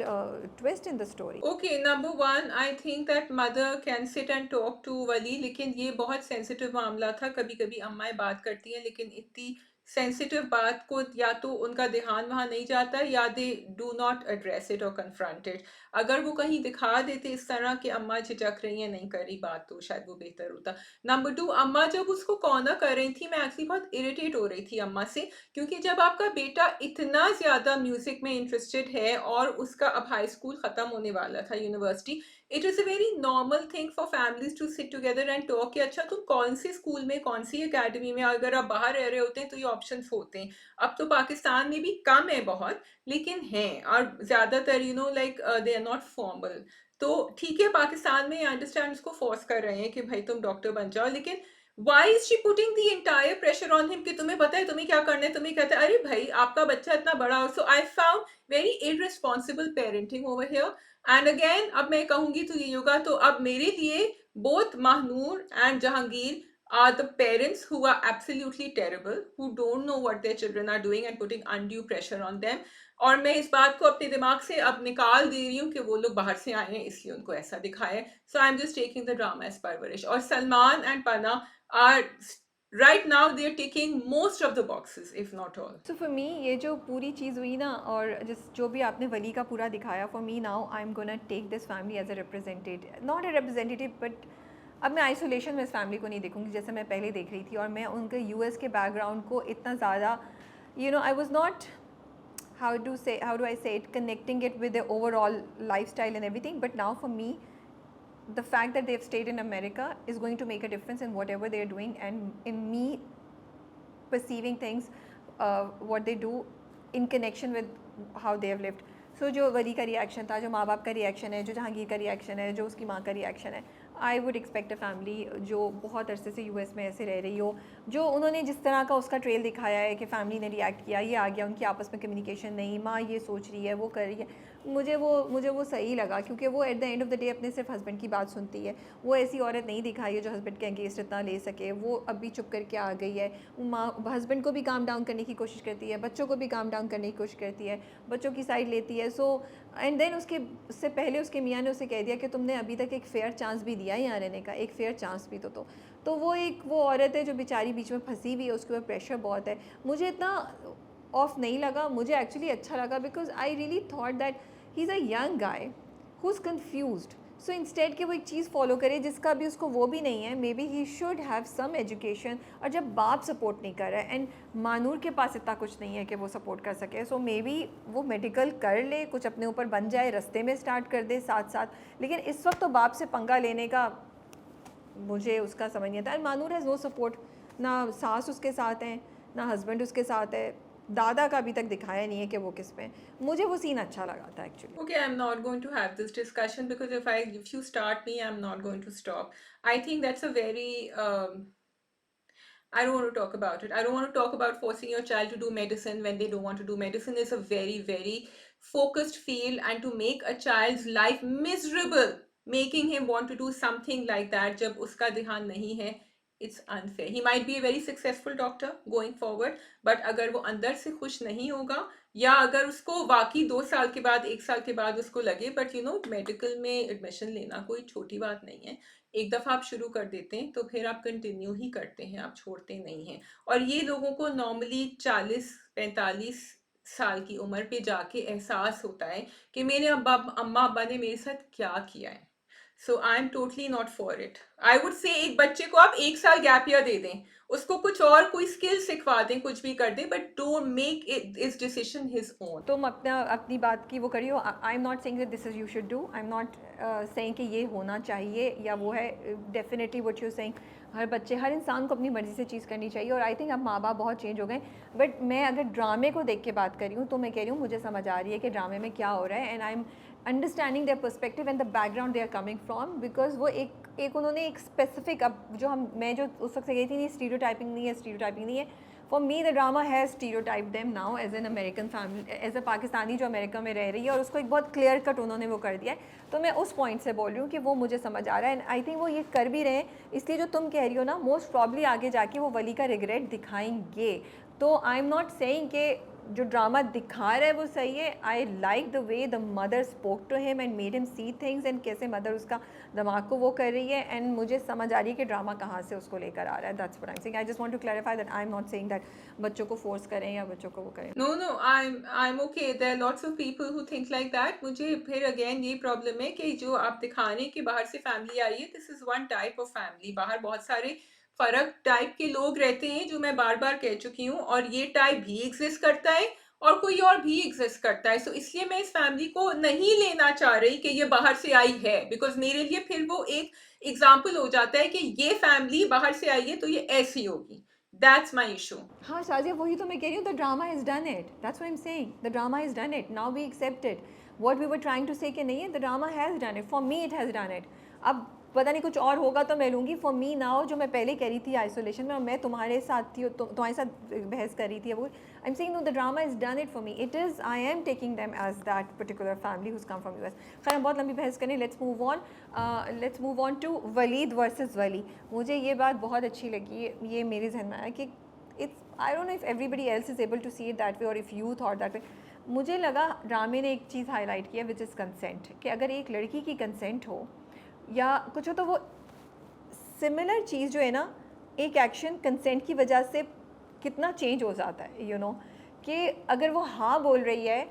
twist in the story. Okay, number one, I think that mother can sit and talk to वली, लेकिन ये बहुत सेंसिटिव मामला था. कभी कभी अम्माएं बात करती हैं लेकिन इतनी सेंसिटिव बात को या तो उनका ध्यान वहां नहीं जाता या they do not address it और कन्फ्रंट इट. अगर वो कहीं दिखा देते इस तरह कि अम्मा झिझक रही है, नहीं कर रही बात, तो शायद वो बेहतर होता. नंबर टू, अम्मा जब उसको कॉर्नर कर रही थी, मैं एक्चुअली बहुत इरिटेट हो रही थी अम्मा से, क्योंकि जब आपका बेटा इतना ज़्यादा म्यूज़िक में इंटरेस्टेड है और उसका अब हाई स्कूल ख़त्म होने वाला था, university, it is a very normal thing for families to sit together and talk कि अच्छा तुम कौन से स्कूल में, कौन सी एकेडमी में, अगर आप बाहर रह रहे होते हैं तो ये ऑप्शंस होते हैं. अब तो पाकिस्तान में भी कम है बहुत, लेकिन हैं और ज़्यादातर like they are not formal. तो ठीक है, पाकिस्तान में अंडरस्टैंड उसको फोर्स कर रहे हैं कि भाई तुम डॉक्टर बन जाओ, लेकिन why is she putting the entire pressure on him कि तुम्हें पता है तुम्हें क्या करना है, तुम्हें कहता है अरे भाई आपका बच्चा इतना बड़ा हो. So I found very irresponsible parenting over here. And again, अब मैं कहूंगी तो ये होगा, तो अब मेरे लिए both Mahnur and Jahangir are the parents who are absolutely terrible, who don't know what their children are doing and putting undue pressure on them. और मैं इस बात को अपने दिमाग से अब निकाल दे रही हूँ कि वो लोग बाहर से आए हैं इसलिए उनको ऐसा दिखाया. So I am just taking the drama as Parwarish. और Salman and Panna are right now they're ticking most of the boxes if not all. So for me ये जो पूरी चीज़ हुई ना, और जो भी आपने वली का पूरा दिखाया, for me now I'm gonna take this family as a representative, not a representative but अब मैं आइसोलेशन में इस फैमिली को नहीं देखूंगी जैसे मैं पहले देख रही थी. और मैं उनके यूएस के बैकग्राउंड को इतना ज़्यादा I was not how do I say it, connecting it with the overall lifestyle and everything. But now for me the fact that they've stayed in America is going to make a difference in whatever they're doing and in me perceiving things, what they do in connection with how they have lived. So जो वली का reaction था, जो माँ बाप का reaction है, जो जहांगीर का रिएक्शन है, जो उसकी माँ का रिएक्शन है, I would expect a family जो बहुत अरसे से यूएस में ऐसे रह रही हो, जो उन्होंने जिस तरह का उसका ट्रेल दिखाया है कि फैमिली ने रिएक्ट किया, ये आ गया, उनकी आपस में कम्युनिकेशन नहीं, माँ ये सोच रही है, वो कर रही है, मुझे वो सही लगा. क्योंकि वो at the end of the day अपने सिर्फ हस्बैंड की बात सुनती है. वो ऐसी औरत नहीं दिखाई है जो हस्बैंड के अगेंस्ट इतना ले सके. वो अभी चुप करके आ गई है. वो माँ हस्बैंड को भी काम डाउन करने की कोशिश करती है, बच्चों को भी काम डाउन करने की कोशिश करती है, बच्चों की साइड लेती है. सो एंड देन उससे पहले उसके मियाँ ने उसे कह दिया कि तुमने अभी तक एक फेयर चांस भी दिया यहाँ रहने का, एक फेयर चांस भी तो वो औरत है जो बेचारी बीच में फंसी हुई है, उसके ऊपर प्रेशर बहुत है. मुझे इतना ऑफ नहीं लगा, मुझे एक्चुअली अच्छा लगा because I really thought that he is a young guy who is confused. So instead कि वो एक चीज़ फॉलो करे जिसका भी उसको वो भी नहीं है, maybe he should have some education. और जब बाप सपोर्ट नहीं कर रहा है एंड मानूर के पास इतना कुछ नहीं है कि वो सपोर्ट कर सके, सो मे बी वो मेडिकल कर ले, कुछ अपने ऊपर बन जाए, रास्ते में स्टार्ट कर दे साथ साथ. लेकिन इस वक्त तो बाप से पंगा लेने का मुझे उसका समझ नहीं आता. And Manoor has no support, ना सास उसके साथ हैं, ना हस्बैंड उसके साथ है, दादा का अभी तक दिखाया नहीं है कि वो किस पे. मुझे वो सीन अच्छा लगा था actually. Okay, I'm not going to have this discussion because if you start me, I'm not going to stop. I think that's a very I don't want to talk about it. I don't want to talk about forcing your child to do medicine when they don't want to do medicine. Is a very, very focused field, and to make a child's life miserable, making him want to do something like that, जब उसका ध्यान नहीं है, it's unfair. He might be a very successful doctor going forward, but अगर वो अंदर से खुश नहीं होगा, या अगर उसको वाकई 2 साल के बाद 1 साल के बाद उसको लगे, बट यू नो मेडिकल में एडमिशन लेना कोई छोटी बात नहीं है। एक दफ़ा आप शुरू कर देते हैं तो फिर आप कंटिन्यू ही करते हैं, आप छोड़ते नहीं हैं। और ये लोगों को नॉर्मली 40-45 साल की उम्र पे जाके एहसास होता है कि मेरे अम्मा अब्बा ने मेरे साथ क्या किया है। So I am totally not for it. I would say एक बच्चे को आप 1 साल गैप ईयर दे दें, उसको कुछ और कोई स्किल सिखवा दें, कुछ भी कर दें, but don't make it is decision his own. तुम अपना अपनी बात की वो करियो। आई am not saying that this is you should do, I am not saying कि ये होना चाहिए या वो है। डेफिनेटली व्हाट यू सेइंग, हर बच्चे हर इंसान को अपनी मर्ज़ी से चीज़ करनी चाहिए, और आई थिंक अब माँ बाप बहुत चेंज हो गए। बट मैं अगर ड्रामे को देख के बात कर रही हूँ तो मैं कह रही हूँ मुझे समझ आ रही है कि ड्रामे में क्या हो रहा है, and I am understanding their perspective and the background they are coming from, because वो एक उन्होंने एक स्पेसिफिक, अब जो मैं जो उस वक्त से गई थी, नहीं स्टीरियोटाइपिंग नहीं है, स्टीरियोटाइपिंग नहीं है। For me the drama has stereotype them now as an American family, as a Pakistani जो अमेरिका में रह रही है, और उसको एक बहुत क्लियर कट उन्होंने वो कर दिया है। तो मैं उस पॉइंट से बोल रही हूँ कि वो मुझे समझ आ रहा है, एंड आई थिंक वो ये कर भी रहे हैं। इसलिए जो तुम कह रही हो ना, मोस्ट प्रॉब्ली आगे जाके वो वली का रिग्रेट दिखाएंगे। तो आई एम नॉट सेइंग कि जो ड्रामा दिखा रहा है वो सही है। I like the way the mother spoke to him and made him see things, and कैसे मदर उसका दिमाग को वो कर रही है, एंड मुझे समझ आ रही है कि ड्रामा कहाँ से उसको लेकर आ रहा है। That's what I am saying. I just want to clarify that I am not saying that बच्चों को फोर्स करें या बच्चों को वो करें। No, no, I'm okay. There are lots of people who think like that. मुझे फिर again ये प्रॉब्लम है कि जो आप दिखा रहे हैं कि बाहर से फैमिली आई है, this is one type of family. बाहर बहुत सारे फर्क टाइप के लोग रहते हैं, जो मैं बार बार कह चुकी हूँ, और ये टाइप भी एग्जिस्ट करता है और कोई और भी एग्जिस्ट करता है। सो इसलिए मैं इस फैमिली को नहीं लेना चाह रही कि ये बाहर से आई है, बिकॉज मेरे लिए फिर वो एक एग्जाम्पल हो जाता है कि ये फैमिली बाहर से आई है तो ये ऐसी होगी। That's my issue. हाँ शाजिया, वही तो मैं कह रही हूँ, the drama is done it, that's what I am saying, the drama is done it, now we accept it. What we were trying to say कि नहीं है, the drama has done it, for me it has done it. अब पता नहीं कुछ और होगा तो मैं लूँगी। फॉर मी नाउ, जो मैं पहले कह रही थी आइसोलेशन में, और मैं तुम्हारे साथ थी, तुम्हारे साथ बहस कर रही थी, वो I am saying no, the drama is done it for me. It is, I am taking them as that particular family who's come from US. खैर हम बहुत लंबी बहस करें, let's move on to Walid versus Wali. मुझे ये बात बहुत अच्छी लगी, ये मेरे जहन में आया कि it's, I don't know if everybody else is able to see it that way, और if you thought that way. मुझे लगा ड्रामे ने एक चीज़ हाईलाइट किया, विच इज़ कंसेंट, कि अगर एक लड़की की कंसेंट हो या कुछ हो, तो वो सिमिलर चीज़ जो है ना, एक एक्शन कंसेंट की वजह से कितना चेंज हो जाता है, यू नो, कि अगर वो हाँ बोल रही है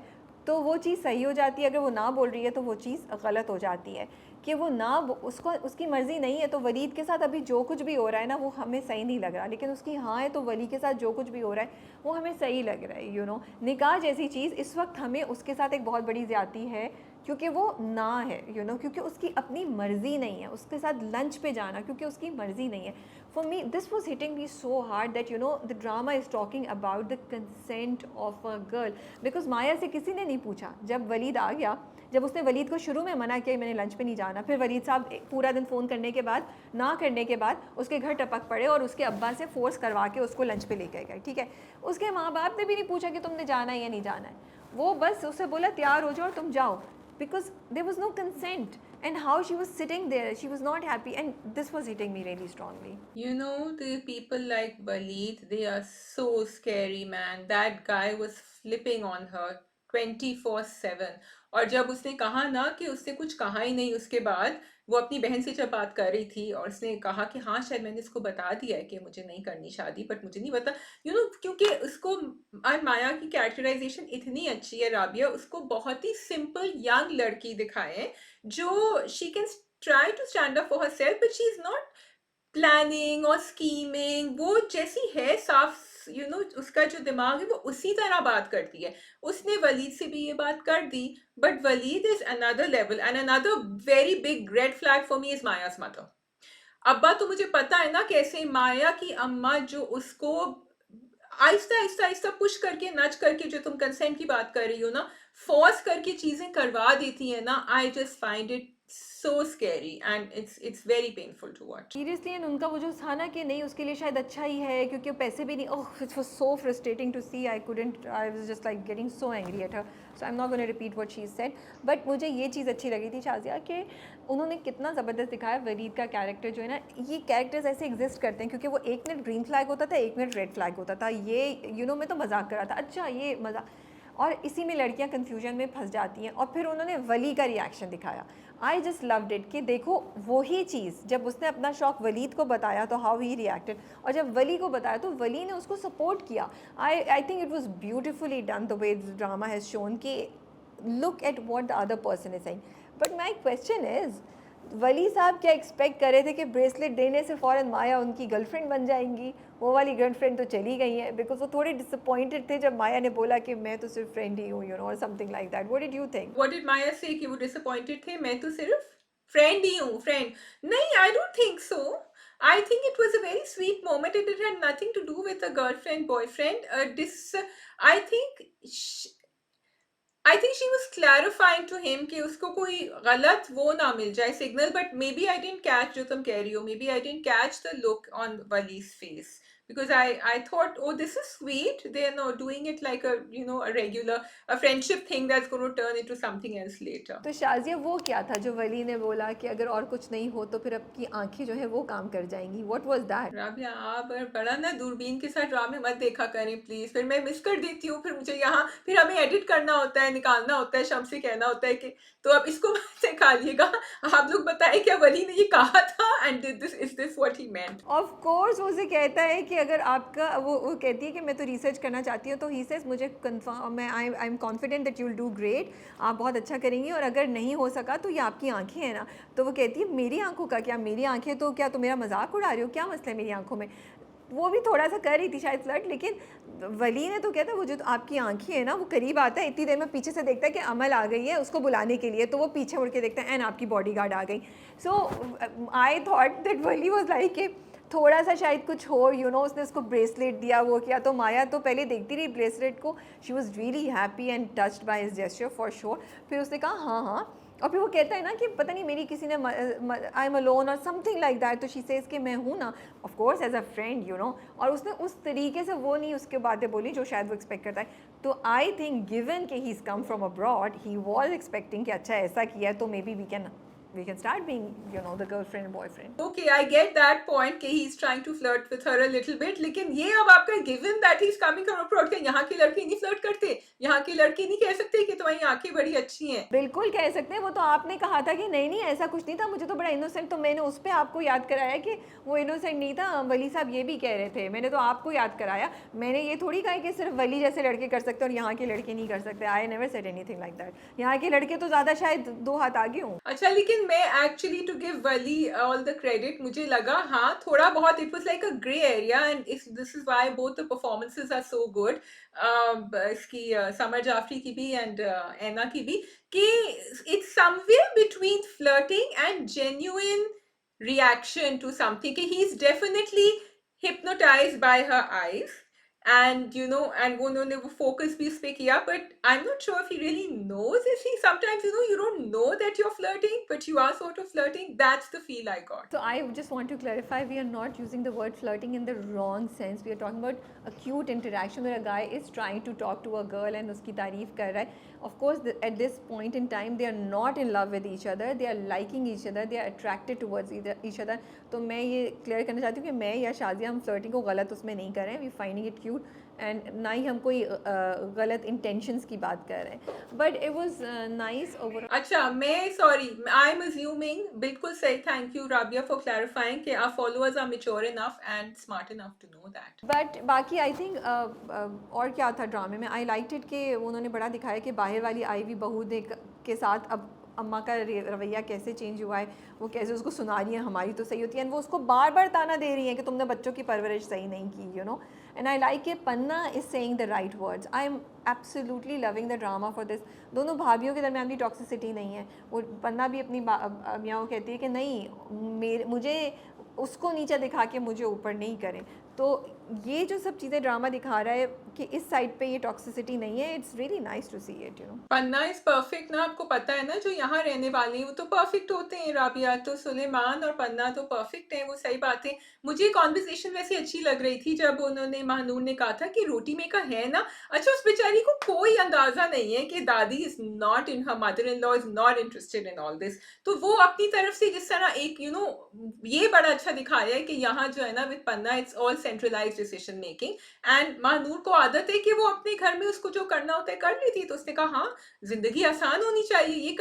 तो वो चीज़ सही हो जाती है, अगर वो ना बोल रही है तो वो चीज़ गलत हो जाती है। कि वो ना, उसको उसकी मर्ज़ी नहीं है, तो वलीद के साथ अभी जो कुछ भी हो रहा है ना, वो हमें सही नहीं लग रहा, लेकिन उसकी हाँ है, तो वली के साथ जो कुछ भी हो रहा है वो हमें सही लग रहा है, यू नो। निकाह जैसी चीज़ इस वक्त हमें उसके साथ एक बहुत बड़ी ज़्यादती है, क्योंकि वो ना है, यू नो, क्योंकि उसकी अपनी मर्ज़ी नहीं है उसके साथ लंच पे जाना, क्योंकि उसकी मर्ज़ी नहीं है। For me this was hitting me so hard that, you know, the drama is talking about the consent of a girl. Because Maya से किसी ने नहीं पूछा, जब वलीद आ गया, जब उसने वलीद को शुरू में मना किया मैंने लंच पे नहीं जाना, फिर वलीद साहब पूरा दिन फ़ोन करने के बाद, ना करने के बाद उसके घर टपक पड़े और उसके अब्बा से फोर्स करवा के उसको लंच पे लेकर गए, ठीक है। उसके माँ बाप ने भी नहीं पूछा कि तुमने जाना है या नहीं जाना है, वो बस उससे बोला तैयार हो जाओ और तुम जाओ, because there was no consent, and how she was sitting there, she was not happy, and this was hitting me really strongly. You know, the people like Balid, they are so scary, man. That guy was flipping on her 24/7. और जब उसने कहा ना कि उसने कुछ कहा ही नहीं उसके बाद, वो अपनी बहन से जब बात कर रही थी और उसने कहा कि हाँ शायद मैंने इसको बता दिया है कि मुझे नहीं करनी शादी, बट मुझे नहीं पता, यू नो, क्योंकि उसको, और माया की कैरेक्टराइजेशन इतनी अच्छी है राबिया, उसको बहुत ही सिंपल यंग लड़की दिखाए हैं, जो she can try to stand up for herself, but she is not planning और स्कीमिंग। वो जैसी है साफ, यू नो, उसका जो दिमाग है वो उसी तरह बात करती है। उसने वलीद से भी ये बात कर दी, but Walid is another level, and another very big red flag for me is Maya's mother. अब्बा तो मुझे पता है ना कैसे माया की अम्मा जो उसको आहिस्ता आहिस्ता आहिस्ता पुश करके, नच करके, जो तुम कंसेंट की बात कर रही हो ना, फोर्स करके चीजें करवा देती है ना, I just find it so scary and it's very painful to watch. Seriously and उनका वो जो था ना कि नहीं उसके लिए शायद अच्छा ही है क्योंकि वो पैसे भी नहीं, oh it was so frustrating to see, I couldn't, I was just like getting so angry at her, so I am not gonna repeat what she said. But मुझे ये चीज़ अच्छी लगी थी शाजिया कि उन्होंने कितना ज़बरदस्त दिखाया वलीद का कैरेक्टर जो है ना, ये कैरेक्टर्स ऐसे एग्जिस्ट करते हैं क्योंकि वो एक मिनट ग्रीन फ्लैग होता था, एक मिनट रेड फ्लैग होता था, ये मैं तो मजाक कर रहा था, अच्छा ये मज़ा, और इसी में लड़कियां कन्फ्यूजन में फंस जाती हैं। और फिर उन्होंने वली का रिएक्शन दिखाया, आई जस्ट लव्ड इट कि देखो वही चीज़ जब उसने अपना शौक वलीद को बताया तो हाउ ही रिएक्टेड, और जब वली को बताया तो वली ने उसको सपोर्ट किया। I think it was beautifully done the way drama has shown कि look at what the other person is saying. But my question is, Wali साहब क्या एक्सपेक्ट कर रहे थे कि ब्रेसलेट देने से फ़ौरन माया उनकी गर्लफ्रेंड बन जाएंगी? वो वाली गर्लफ्रेंड तो चली गई है, बिकॉज वो थोड़े डिसअपॉइंटेड थे जब माया ने बोला कि मैं तो सिर्फ फ्रेंड ही हूँ, और something like that. What did you think? What did Maya say कि वो डिसअपॉइंटेड थे, मैं तो सिर्फ फ्रेंड ही हूँ, फ्रेंड। नहीं, I don't think so. I think it was a very sweet moment, it had nothing to do with a girlfriend boyfriend this. I think I think she was clarifying to him कि उसको कोई गलत वो ना मिल जाए signal, but maybe I didn't catch, जो तुम कह रही हो, maybe I didn't catch the look on Wali's face because I thought, oh, this is sweet, they're not doing it like a, a regular, a friendship thing that's going to turn into something else later. तो शाजिया वो क्या था जो वली ने बोला कि अगर और कुछ नहीं हो तो फिर आपकी आंखें जो है वो काम कर जाएंगी? What was that? राबिया, आप बड़ा ना दूरबीन के साथ ड्रामे मत देखा करें प्लीज, फिर मैं मिस कर देती हूँ, फिर मुझे यहाँ फिर हमें एडिट करना होता है, निकालना होता है, शम से कहना होता है कि तो अब इसको मत निकालिएगा, आप लोग बताएं क्या वली ने ये कहा था, and this is this what he meant. Of course वो उसे कहता है कि अगर आपका वो कहती है कि मैं तो रिसर्च करना चाहती हूँ, तो ही सेज मुझे कंफर्म, मैं I am confident that you will do great, आप बहुत अच्छा करेंगी, और अगर नहीं हो सका तो ये आपकी आंखें हैं ना। तो वो कहती है मेरी आंखों का क्या, मेरी आंखें तो क्या, तो मेरा मजाक उड़ा रही हो, क्या मसला है मेरी आंखों में? वो भी थोड़ा सा कर रही थी शायद फ्लर्ट, लेकिन वली ने तो कहता है वो जो तो आपकी आंखें है ना, वो करीब आता है, इतनी देर में पीछे से देखता है कि अमल आ गई है उसको बुलाने के लिए, तो वो पीछे मुड़ के देखता है एंड आपकी बॉडीगार्ड आ गई। So I thought that Wali was like कि थोड़ा सा शायद कुछ हो, उसने उसको ब्रेसलेट दिया, वो किया, तो माया तो पहले देखती रही ब्रेसलेट को, she was really happy and touched by his gesture for sure. फिर उसने कहा हाँ हाँ, और फिर वो कहता है ना कि पता नहीं मेरी किसी ने, आई एम अलोन और समथिंग लाइक दैट, तो शी सेज कि मैं हूँ ना, of course as a friend, और उसने उस तरीके से वो नहीं उसके बातें बोली जो शायद वो एक्सपेक्ट करता है। तो आई थिंक गिवन कि he is come from abroad, he was expecting कि अच्छा ऐसा किया है तो may be we can start being, the girlfriend and boyfriend. Okay, I get that point कि he's trying to flirt with her a little bit, लेकिन ये अब आपका given that he's coming from abroad, कि यहाँ के लड़के नहीं flirt करते, यहाँ के लड़के नहीं कह सकते कि तुम्हारी आंखें बड़ी अच्छी हैं। बिल्कुल कह सकते हैं, वो तो आपने कहा था कि नहीं नहीं ऐसा कुछ नहीं था, मुझे तो बड़ा इनोसेंट, तो मैंने उस पर आपको याद कराया कि वो इनोसेंट नहीं था, वली साहब ये भी कह रहे थे, मैंने तो आपको याद कराया, मैंने ये थोड़ी कहा कि सिर्फ वली जैसे लड़के कर सकते और यहाँ के लड़के नहीं कर सकते। I never said anything like that, यहाँ के लड़के तो ज़्यादा शायद 2 हाथ आगे हों। अच्छा, लेकिन मैं एक्चुअली टू गिव वली ऑल द क्रेडिट, मुझे लगा हाँ थोड़ा बहुत it was like a grey area, and this is why both the performances are so good, इसकी समर जाफरी की भी एंड ऐना की भी, कि it's somewhere between flirting and genuine reaction to something, कि he is definitely hypnotized by her eyes, and and वो उन्होंने वो focus भी उस पे किया, but I'm not sure if he really knows, if he sometimes you don't know that you're flirting but you are sort of flirting. That's the feel I got. So I just want to clarify, we are not using the word flirting in the wrong sense. We are talking about a cute interaction where a guy is trying to talk to a girl and उसकी तारीफ कर रहा है. Of course, at this point in time, they are not in love with each other. They are liking each other. They are attracted towards each other. तो मैं ये clear करना चाहती हूँ कि मैं या शाजिया हम फ्लर्टिंग को गलत उसमें नहीं कर रहे हैं. We finding it cute and ना ही हम कोई गलत इंटेंशंस की बात कर रहे हैं. But it was nice over. अच्छा, मैं सॉरी, आई एम अज्यूमिंग, बिल्कुल सही, thank you Rabia for clarifying कि our followers are mature enough and smart enough to know that. But बाकी आई थिंक और क्या था ड्रामे में, आई लाइक इट कि उन्होंने बड़ा दिखाया कि बाहर वाली आईवी बहू के साथ अब अम्मा का रवैया कैसे चेंज हुआ है, वो कैसे उसको सुना रही है हमारी तो सही होती है, एंड वो उसको बार बार ताना दे रही है कि तुमने बच्चों की परवरिश सही नहीं की, एंड आई लाइक कि Panna is saying the right words. I am absolutely loving the drama for this. दोनों भाभियों के दरमियान भी टॉक्सिसिटी नहीं है. वो पन्ना भी अपनी मियाँ को कहती है कि नहीं, मुझे उसको नीचा दिखा के मुझे ऊपर नहीं करें. तो ये जो सब चीज़ें ड्रामा दिखा रहा है कि इस साइड पे ये टॉक्सिसिटी नहीं है, it's really nice to see it, you know. Panna is perfect ना, आपको पता है ना, जो यहाँ रहने वाले हैं वो तो परफ़ेक्ट होते हैं राबिया, तो सुलेमान और पन्ना तो परफ़ेक्ट हैं, वो सही बात है। मुझे कन्वर्सेशन वैसे अच्छी लग रही थी जब उन्होंने महानूर ने कहा था कि रोटी मेकर है ना, अच्छा उस बेचारी को कोई अंदाज़ा नहीं है कि दादी is not in her mother in law is not interested in all this. तो वो अपनी तरफ से जिस तरह एक ये बड़ा अच्छा दिखाया है कि यहाँ जो है ना with Panna it's all centralised decision making, and Mahnoor को आदत है कि वो अपने घर में उसको जो करना होता है कर लेती है, तो उसने कहा हाँ, ज़िंदगी आसान होनी चाहिए, ये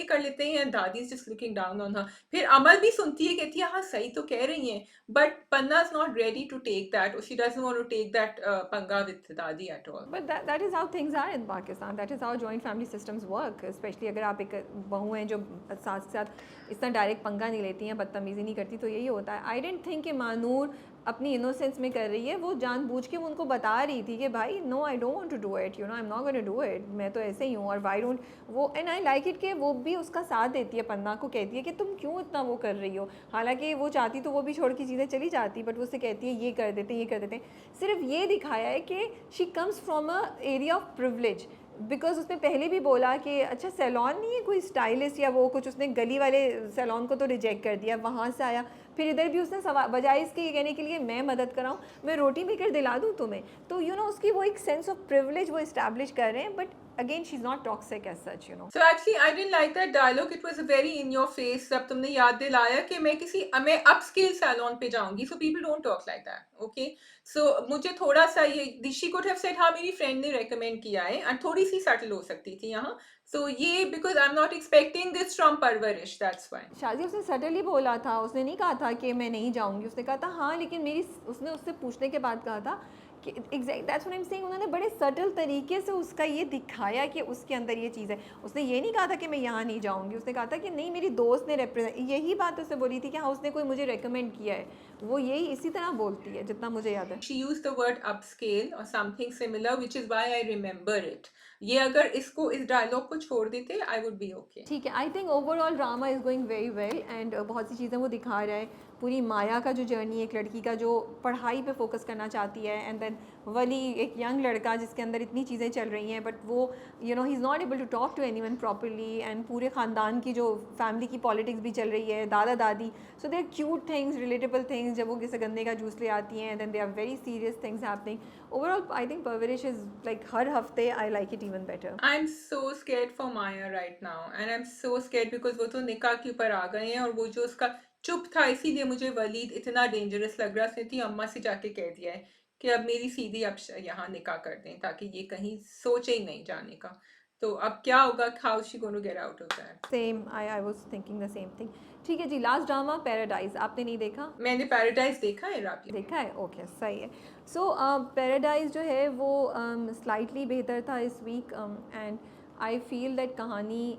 कर लेते हैं, एंड दादी is just looking down on her. फिर अमल भी सुनती है, कहती है, "हाँ, सही तो कह रही हैं।" But Panna is not ready to take that, और she doesn't want to take that panga with dadi at all. But that is how things are in Pakistan, that is how joint family systems work, specially अगर आप एक बहू हैं जो साथ साथ इतना डायरेक्ट पंगा नहीं लेती हैं, बदतमीज़ी नहीं करती, तो यही होता है। आई डेंट थिंक कि मानूर अपनी इनोसेंस में कर रही है, वो जानबूझ के वो उनको बता रही थी कि भाई no I don't want to do it, you know I am not gonna do it, मैं तो ऐसे ही हूँ, और वाई डोंट वो, एंड आई लाइक इट कि वो भी उसका साथ देती है, पन्ना को कहती है कि तुम क्यों इतना वो कर रही हो। हालांकि वो चाहती तो वो भी छोड़ की चीज़ें चली जाती, बट वो उससे कहती है ये कर देते हैं, ये कर देते हैं। सिर्फ ये दिखाया है कि she comes from a area of privilege, because उसने पहले भी बोला कि अच्छा सैलॉन नहीं है कोई स्टाइलिस्ट या वो कुछ, उसने गली वाले सैलॉन को तो रिजेक्ट कर दिया, वहाँ से आया, फिर इधर भी उसने बजाय इसके ये कहने के लिए मैं मदद कराऊँ, मैं रोटी मेकर दिला दूँ तुम्हें, तो उसकी वो एक सेंस ऑफ प्रिवलेज वो इस्टेब्लिश कर रहे हैं, but again she is not toxic as such, So actually I didn't like that dialogue. It was very in your face जब तुमने याद दिलाया कि मैं अपस्केल सैलून पे जाऊंगी. So people don't talk like that. Okay. So मुझे थोड़ा सा ये she could have said हाँ मेरी फ्रेंड ने recommend किया है, and थोड़ी सी subtle हो सकती थी यहाँ. So ये because I'm not expecting this from परवरिश, that's why. शादी उसने सटली बोला था, उसने नहीं कहा था कि मैं नहीं जाऊंगी, उसने कहा था हाँ, लेकिन मेरी, उसने उससे पूछने के बाद कहा था कि exact that's what I am saying, उन्होंने बड़े सटल तरीके से उसका ये दिखाया कि उसके अंदर ये चीज़ है। उसने ये नहीं कहा था कि मैं यहाँ नहीं जाऊँगी, उसने कहा था कि नहीं मेरी दोस्त ने रिप्रेजेंट, यही बात उससे बोली थी कि हाँ उसने कोई मुझे रिकमेंड किया है, वो यही इसी तरह बोलती है जितना मुझे याद है। She used the word upscale or something similar, which is why I remember it. ये अगर इसको इस डायलॉग को छोड़ देते, I would be okay. ठीक है, I think overall drama is going very well, and बहुत सी चीज़ें वो दिखा रहा है, पूरी माया का जो जर्नी, एक लड़की का जो पढ़ाई पे फोकस करना चाहती है, एंड देन वली एक यंग लड़का जिसके अंदर इतनी चीज़ें चल रही हैं, बट वो he is not able to talk to anyone properly, and पूरे ख़ानदान की जो फैमिली की पॉलिटिक्स भी चल रही है, दादा दादी, so they are cute things, relatable things, जब वो किसी गन्ने का जूस ले आती हैं, then they are very serious things happening. Overall I think Parwarish is like हर हफ्ते I like it even better. I'm so scared for Maya right now, and I'm so scared because वो तो निकाह के ऊपर आ गए हैं, और वो जो उसका चुप था, इसीलिए मुझे वलीद इतना डेंजरस लग रहा है। उसने अपनी अम्मा से जाके कह दिया है कि अब मेरी सीधी अब यहाँ निकाह कर दें, ताकि ये कहीं सोचे ही नहीं जाने का। तो अब क्या होगा, how she gonna get out of that. Same, I was thinking the same thing. ठीक है जी, लास्ट ड्रामा पैराडाइज आपने नहीं देखा? मैंने पैराडाइज देखा है राबिया। देखा है, ओके सही है। सो पैराडाइज जो है वो स्लाइटली बेहतर था इस week, and I feel that कहानी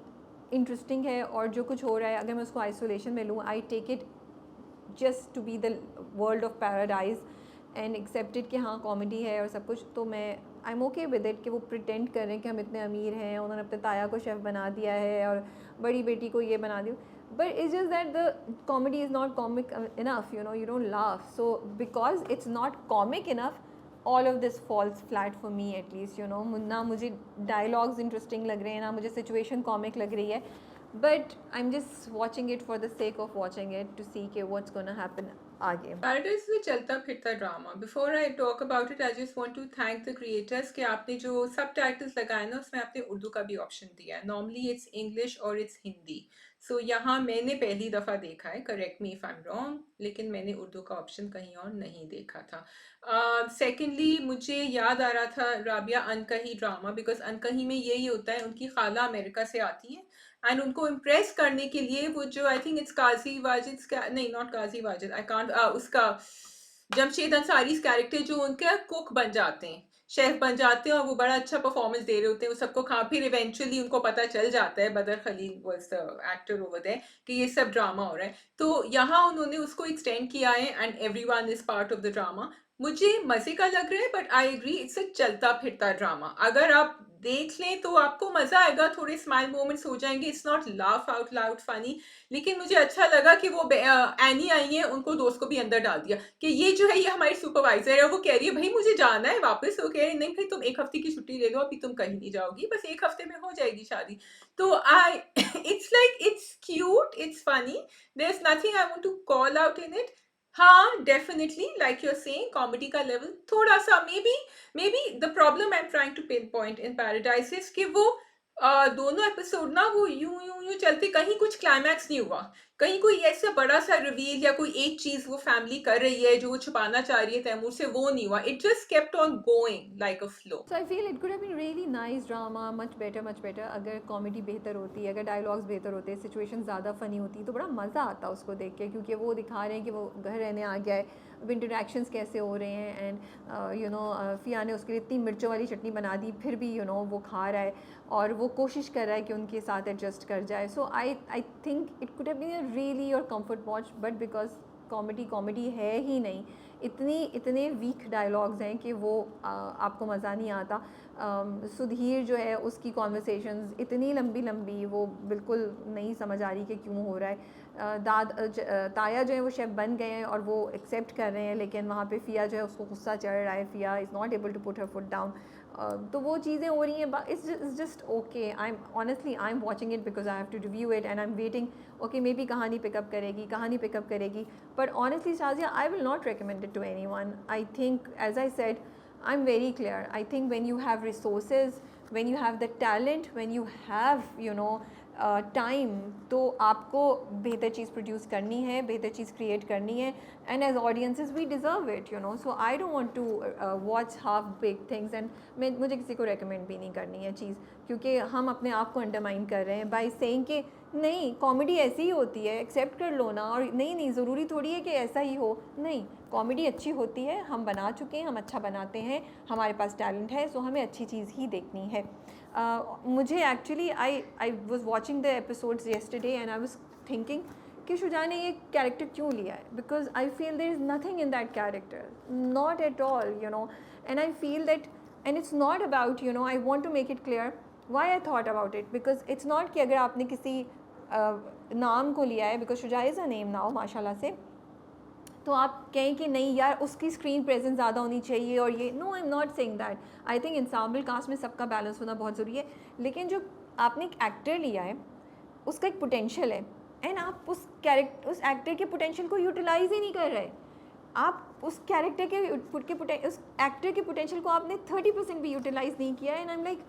इंटरेस्टिंग है, और जो कुछ हो रहा है अगर मैं उसको आइसोलेशन में लूँ, I take it just to be the world of paradise and accepted कि हाँ कॉमेडी है और सब कुछ, तो मैं I am okay with it कि वो प्रिटेंड कर रहे हैं कि हम इतने अमीर हैं, उन्होंने अपने ताया को शेफ़ बना दिया है और बड़ी बेटी को ये बना दिया, but it's just that the comedy is not comic enough, you don't laugh, so because it's not comic enough, all of this falls flat for me at least, ना मुझे dialogues interesting लग रहे हैं, ना मुझे situation comic लग रही है, but I'm just watching it for the sake of watching it to see कि what's gonna happen आगे। पैराडाइज में चलता फिरता drama. Before I talk about it, I just want to thank the creators कि आपने जो सब टाइटल्स लगाए ना, उसमें आपने उर्दू का भी ऑप्शन दिया है। नॉर्मली इट्स इंग्लिश और इट्स हिंदी। सो यहाँ मैंने पहली दफ़ा देखा है, correct me if I am wrong, लेकिन मैंने उर्दू का ऑप्शन कहीं और नहीं देखा था। सेकेंडली मुझे याद आ रहा था राबिया अनकही ड्रामा, बिकॉज अनकही में यही होता है, उनकी खाला अमेरिका से आती है, एंड उनको इम्प्रेस करने के लिए वो जो I think it's Qazi Wajid नहीं not Qazi Wajid, I can't उसका जमशेद अंसारी कैरेक्टर जो उनके कुक बन जाते हैं, शेफ बन जाते हैं, और वो बड़ा अच्छा परफॉर्मेंस दे रहे होते हैं, वो सबको खा, फिर इवेंचुअली उनको पता चल जाता है, Badar Khalil was the actor over there, कि ये सब ड्रामा हो रहा है। तो यहाँ उन्होंने उसको एक्सटेंड किया है, and everyone is part of the drama. मुझे मजे का लग रहा है, but I agree it's a चलता फिरता ड्रामा। अगर आप देख लें तो आपको मज़ा आएगा, थोड़े स्माइल मोमेंट्स हो जाएँगे, it's not laugh out loud funny. लेकिन मुझे अच्छा लगा कि वो एनी आई हैं, उनको दोस्त को भी अंदर डाल दिया कि ये जो है ये हमारी सुपरवाइज़र है, और वो कह रही है भई मुझे जाना है वापस, वो कह रही है नहीं भई तुम 1 हफ्ते की छुट्टी ले लो, अभी तुम कहीं नहीं जाओगी, बस 1 हफ्ते में हो जाएगी शादी। तो I it's like it's cute, it's funny, there is nothing I want to call out in it. हाँ, definitely like you are saying comedy का लेवल थोड़ा-सा maybe the problem I am trying to pinpoint in Paradise is कि वो दोनों episode ना वो यूं यूं यूं चलते, कहीं कुछ क्लाइमैक्स नहीं हुआ, कहीं कोई ऐसा बड़ा सा रिवील या कोई एक चीज वो फैमिली कर रही है जो वो छुपाना चाह रही है तैमूर से, वो नहीं हुआ, it just kept on going like a flow. So I feel it could have been really nice drama, much better अगर कॉमेडी बेहतर होती, अगर डायलॉग्स बेहतर होते, सिचुएशन ज़्यादा फ़नी होती तो बड़ा मज़ा आता उसको देख के, क्योंकि वो दिखा रहे हैं कि वो घर रहने आ गया है, अब इंटरेक्शंस कैसे हो रहे हैं, एंड फ़िया ने उसके लिए इतनी मिर्चों वाली चटनी बना दी, फिर भी वो खा रहा है और वो कोशिश कर रहा है कि उनके साथ एडजस्ट कर जाए। So I think it could have been a really और comfort watch, but because comedy है ही नहीं, इतने वीक डायलॉग्स हैं कि वो आपको मज़ा नहीं आता। सुधीर जो है उसकी कॉन्वर्सेशंस इतनी लंबी लंबी, वो बिल्कुल नहीं समझ आ रही कि क्यों हो रहा है। ताया जो है वो शेफ़ बन गए हैं और वो एक्सेप्ट कर रहे हैं, लेकिन वहाँ पे फ़िया जो है उसको गुस्सा चढ़ रहा है, Fiya is not able to put her foot down. तो वो चीज़ें हो रही हैं, it's just okay. I am watching it because I have to review it and I am waiting, okay maybe कहानी पिकअप करेगी, but honestly Shazia, I will not recommend it to anyone. I think, as I said, I'm very clear. I think when you have resources, when you have the talent, when you have time, तो आपको बेहतर चीज़ produce करनी है, बेहतर चीज़ create करनी है, and as audiences we deserve it, so I don't want to watch half big things, and मुझे किसी को रेकमेंड भी नहीं करनी है चीज़, क्योंकि हम अपने आप को अंडरमाइन कर रहे हैं बाय सेइंग कि नहीं कॉमेडी ऐसी ही होती है, एक्सेप्ट कर लो ना, और नहीं ज़रूरी थोड़ी है कि ऐसा ही हो, नहीं कॉमेडी अच्छी होती है, हम बना चुके हैं, हम अच्छा बनाते हैं, हमारे पास टैलेंट है, सो हमें अच्छी चीज़ ही देखनी है। मुझे actually I was watching the episodes yesterday and I was thinking कि शुजा ने ये कैरेक्टर क्यों लिया है, because I feel there is nothing in that character, not at all, and I feel that, and it's not about, I want to make it clear why I thought about it, because it's not कि अगर आपने किसी नाम को लिया है, because Shuja is a name now माशाल्लाह से, तो आप कहें कि नहीं यार उसकी स्क्रीन प्रेजेंस ज़्यादा होनी चाहिए, और ये no, I am not saying that. I think ensemble cast में सबका बैलेंस होना बहुत ज़रूरी है, लेकिन जो आपने एक एक्टर लिया है उसका एक पोटेंशियल है, एंड आप उस एक्टर के पोटेंशियल को यूटिलाइज ही नहीं कर रहे। आप उस कैरेक्टर उस एक्टर के पोटेंशियल को आपने 30% भी यूटिलाइज़ नहीं किया है, एंड आई एम लाइक,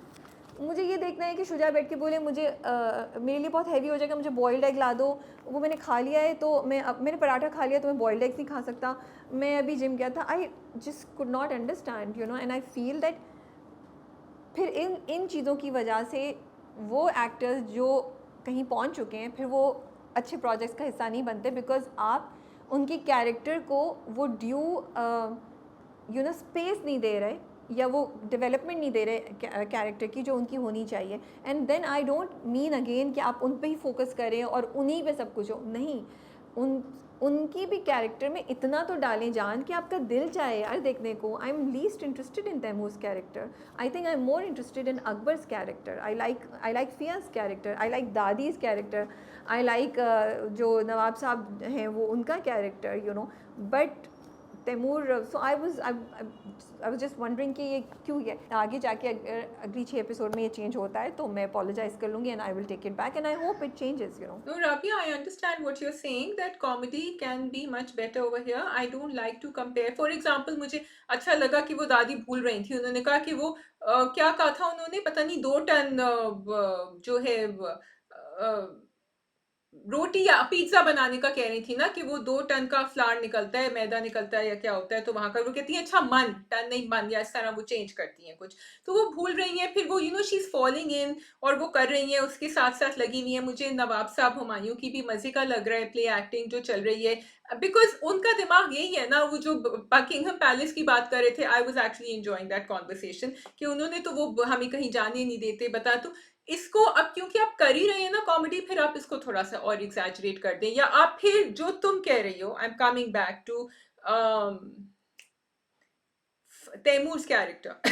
मुझे ये देखना है कि शुजा बैठ के बोले मुझे मेरे लिए बहुत हैवी हो जाएगा, मुझे बॉइल्ड एग ला दो, वो मैंने खा लिया है, तो मैंने पराठा खा लिया तो मैं बॉइल्ड एग्स नहीं खा सकता, मैं अभी जिम गया था। आई just could not understand, and I feel that फिर इन चीज़ों की वजह से वो एक्टर्स जो कहीं पहुंच चुके हैं, फिर वो अच्छे प्रोजेक्ट्स का हिस्सा नहीं बनते, बिकॉज आप उनकी कैरेक्टर को वो ड्यू स्पेस नहीं दे रहे, या वो डेवलपमेंट नहीं दे रहे कैरेक्टर की जो उनकी होनी चाहिए। And then I don't mean again कि आप उन पे ही फोकस करें और उन्हीं पे सब कुछ हो, नहीं, उनकी भी कैरेक्टर में इतना तो डालें जान कि आपका दिल चाहे यार देखने को। I am least interested in Taimur's character, I think I am more interested in Akbar's character, I like Fiya's character, I like Dadi's character, I like जो नवाब साहब हैं वो उनका character, but Taimur, so I was just wondering कि ये क्यों है। आगे जाके अगर अगली 6 एपिसोड में ये चेंज होता है तो मैं अपोलोजाइज़ कर लूँगी, and I will take it back, and I hope it changes. No, Rabia, I understand what you're saying, that comedy can be much better over here. I don't like to compare. For example, मुझे अच्छा लगा कि वो दादी भूल रही थी। उन्होंने कहा कि वो क्या कहा था उन्होंने, पता नहीं 2 टन जो है रोटी या पिज़्ज़ा बनाने का कह रही थी ना, कि वो 2 टन का फ्लार निकलता है, मैदा निकलता है या क्या होता है, तो वहाँ का वो कहती हैं अच्छा मन, टन नहीं मन, या इस तरह वो चेंज करती हैं कुछ। तो वो भूल रही हैं, फिर वो शी इज़ फॉलिंग इन, और वो कर रही हैं, उसके साथ-साथ लगी हुई हैं। मुझे नवाब साहब हुमायूं की भी मज़े का लग रहा है प्ले एक्टिंग जो चल रही है, बिकॉज़ उनका दिमाग यही है ना, वो जो बकिंघम पैलेस की बात कर रहे थे, I was actually enjoying that conversation, कि उन्होंने तो वो हमें कहीं जाने नहीं देते, बता तो इसको अब क्योंकि आप कर ही रहे हैं ना कॉमेडी, फिर आप इसको थोड़ा-सा और एग्ज़ैजरेट कर दें, या आप फिर जो तुम कह रही हो, I am coming back to Taimur's character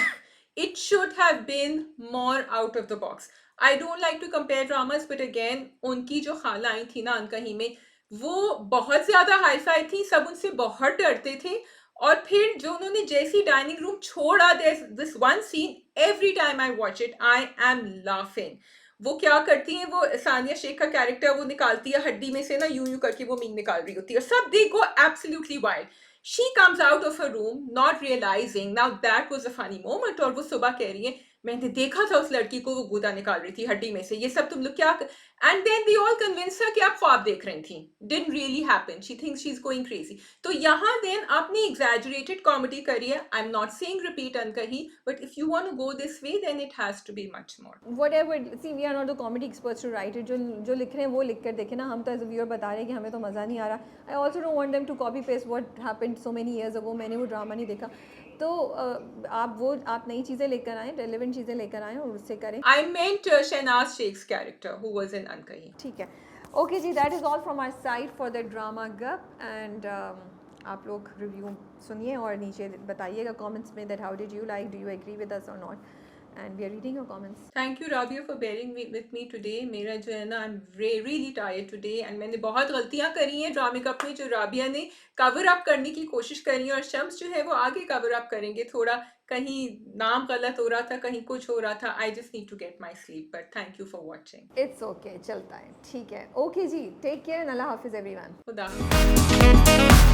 It should have been more out of the box. I don't like to compare dramas, but again, उनकी जो खाला आई थी ना अनकही में, वो बहुत ज्यादा हाई फाई थी, सब उनसे बहुत डरते थे। और फिर जो उन्होंने जैसी डाइनिंग रूम छोड़ा, this one scene every time I watch it I am laughing. वो क्या करती है, वो सानिया शेख का कैरेक्टर, वो निकालती है हड्डी में से ना, यूं यूं करके वो मीन निकाल रही होती है, और सब they go absolutely wild. She comes out of a room not realising, now that was a funny moment. और वो सुबह कह रही है, मैंने देखा था उस लड़की को, वो गूदा निकाल रही थी हड्डी में से, ये सब तुम लोग क्या। And then they all convince her कि आप ख्वाब देख रही थी, didn't really happen, she thinks she is going crazy. तो यहाँ देन आपने एग्जैजरेटेड कॉमेडी करी है। I am not saying repeat Ankahi, but if you want to go this way then it has to be much more. whatever, see we are not the comedy experts to write it, जो लिख रहे हैं वो लिख कर देखें ना, हम तो एज अ व्यूअर बता रहे हैं कि हमें तो मज़ा नहीं आ रहा। I also don't want them to copy paste what happened so many years ago, मैंने वो ड्रामा नहीं देखा। तो आप नई चीज़ें लेकर आएँ, रेलिवेंट चीज़ें लेकर आएँ और उससे करें। I meant Shehnaz Sheikh's character who was in Ankahi. ठीक है, ओके जी, that is all from our side for the drama गप। एंड आप लोग रिव्यू सुनिए और नीचे बताइएगा कमेंट्स में that how did you like, do you agree with us और not, and we are reading your comments. Thank you Rabia for bearing with me today. मेरा जो है ना, I'm really tired today and मैंने बहुत गलतियाँ करी हैं ड्रामे कप में, जो राबिया ने कवर अप करने की कोशिश करी है, और शम्स जो है वो आगे कवर अप करेंगे। थोड़ा कहीं नाम गलत हो रहा था, कहीं कुछ हो रहा था। I just need to get my sleep, but thank you for watching. It's okay, चलता है, ठीक है। ओके जी, टेक केयर एंड अल्लाह हाफिज़ एवरीवन। खुदा हाफिज़।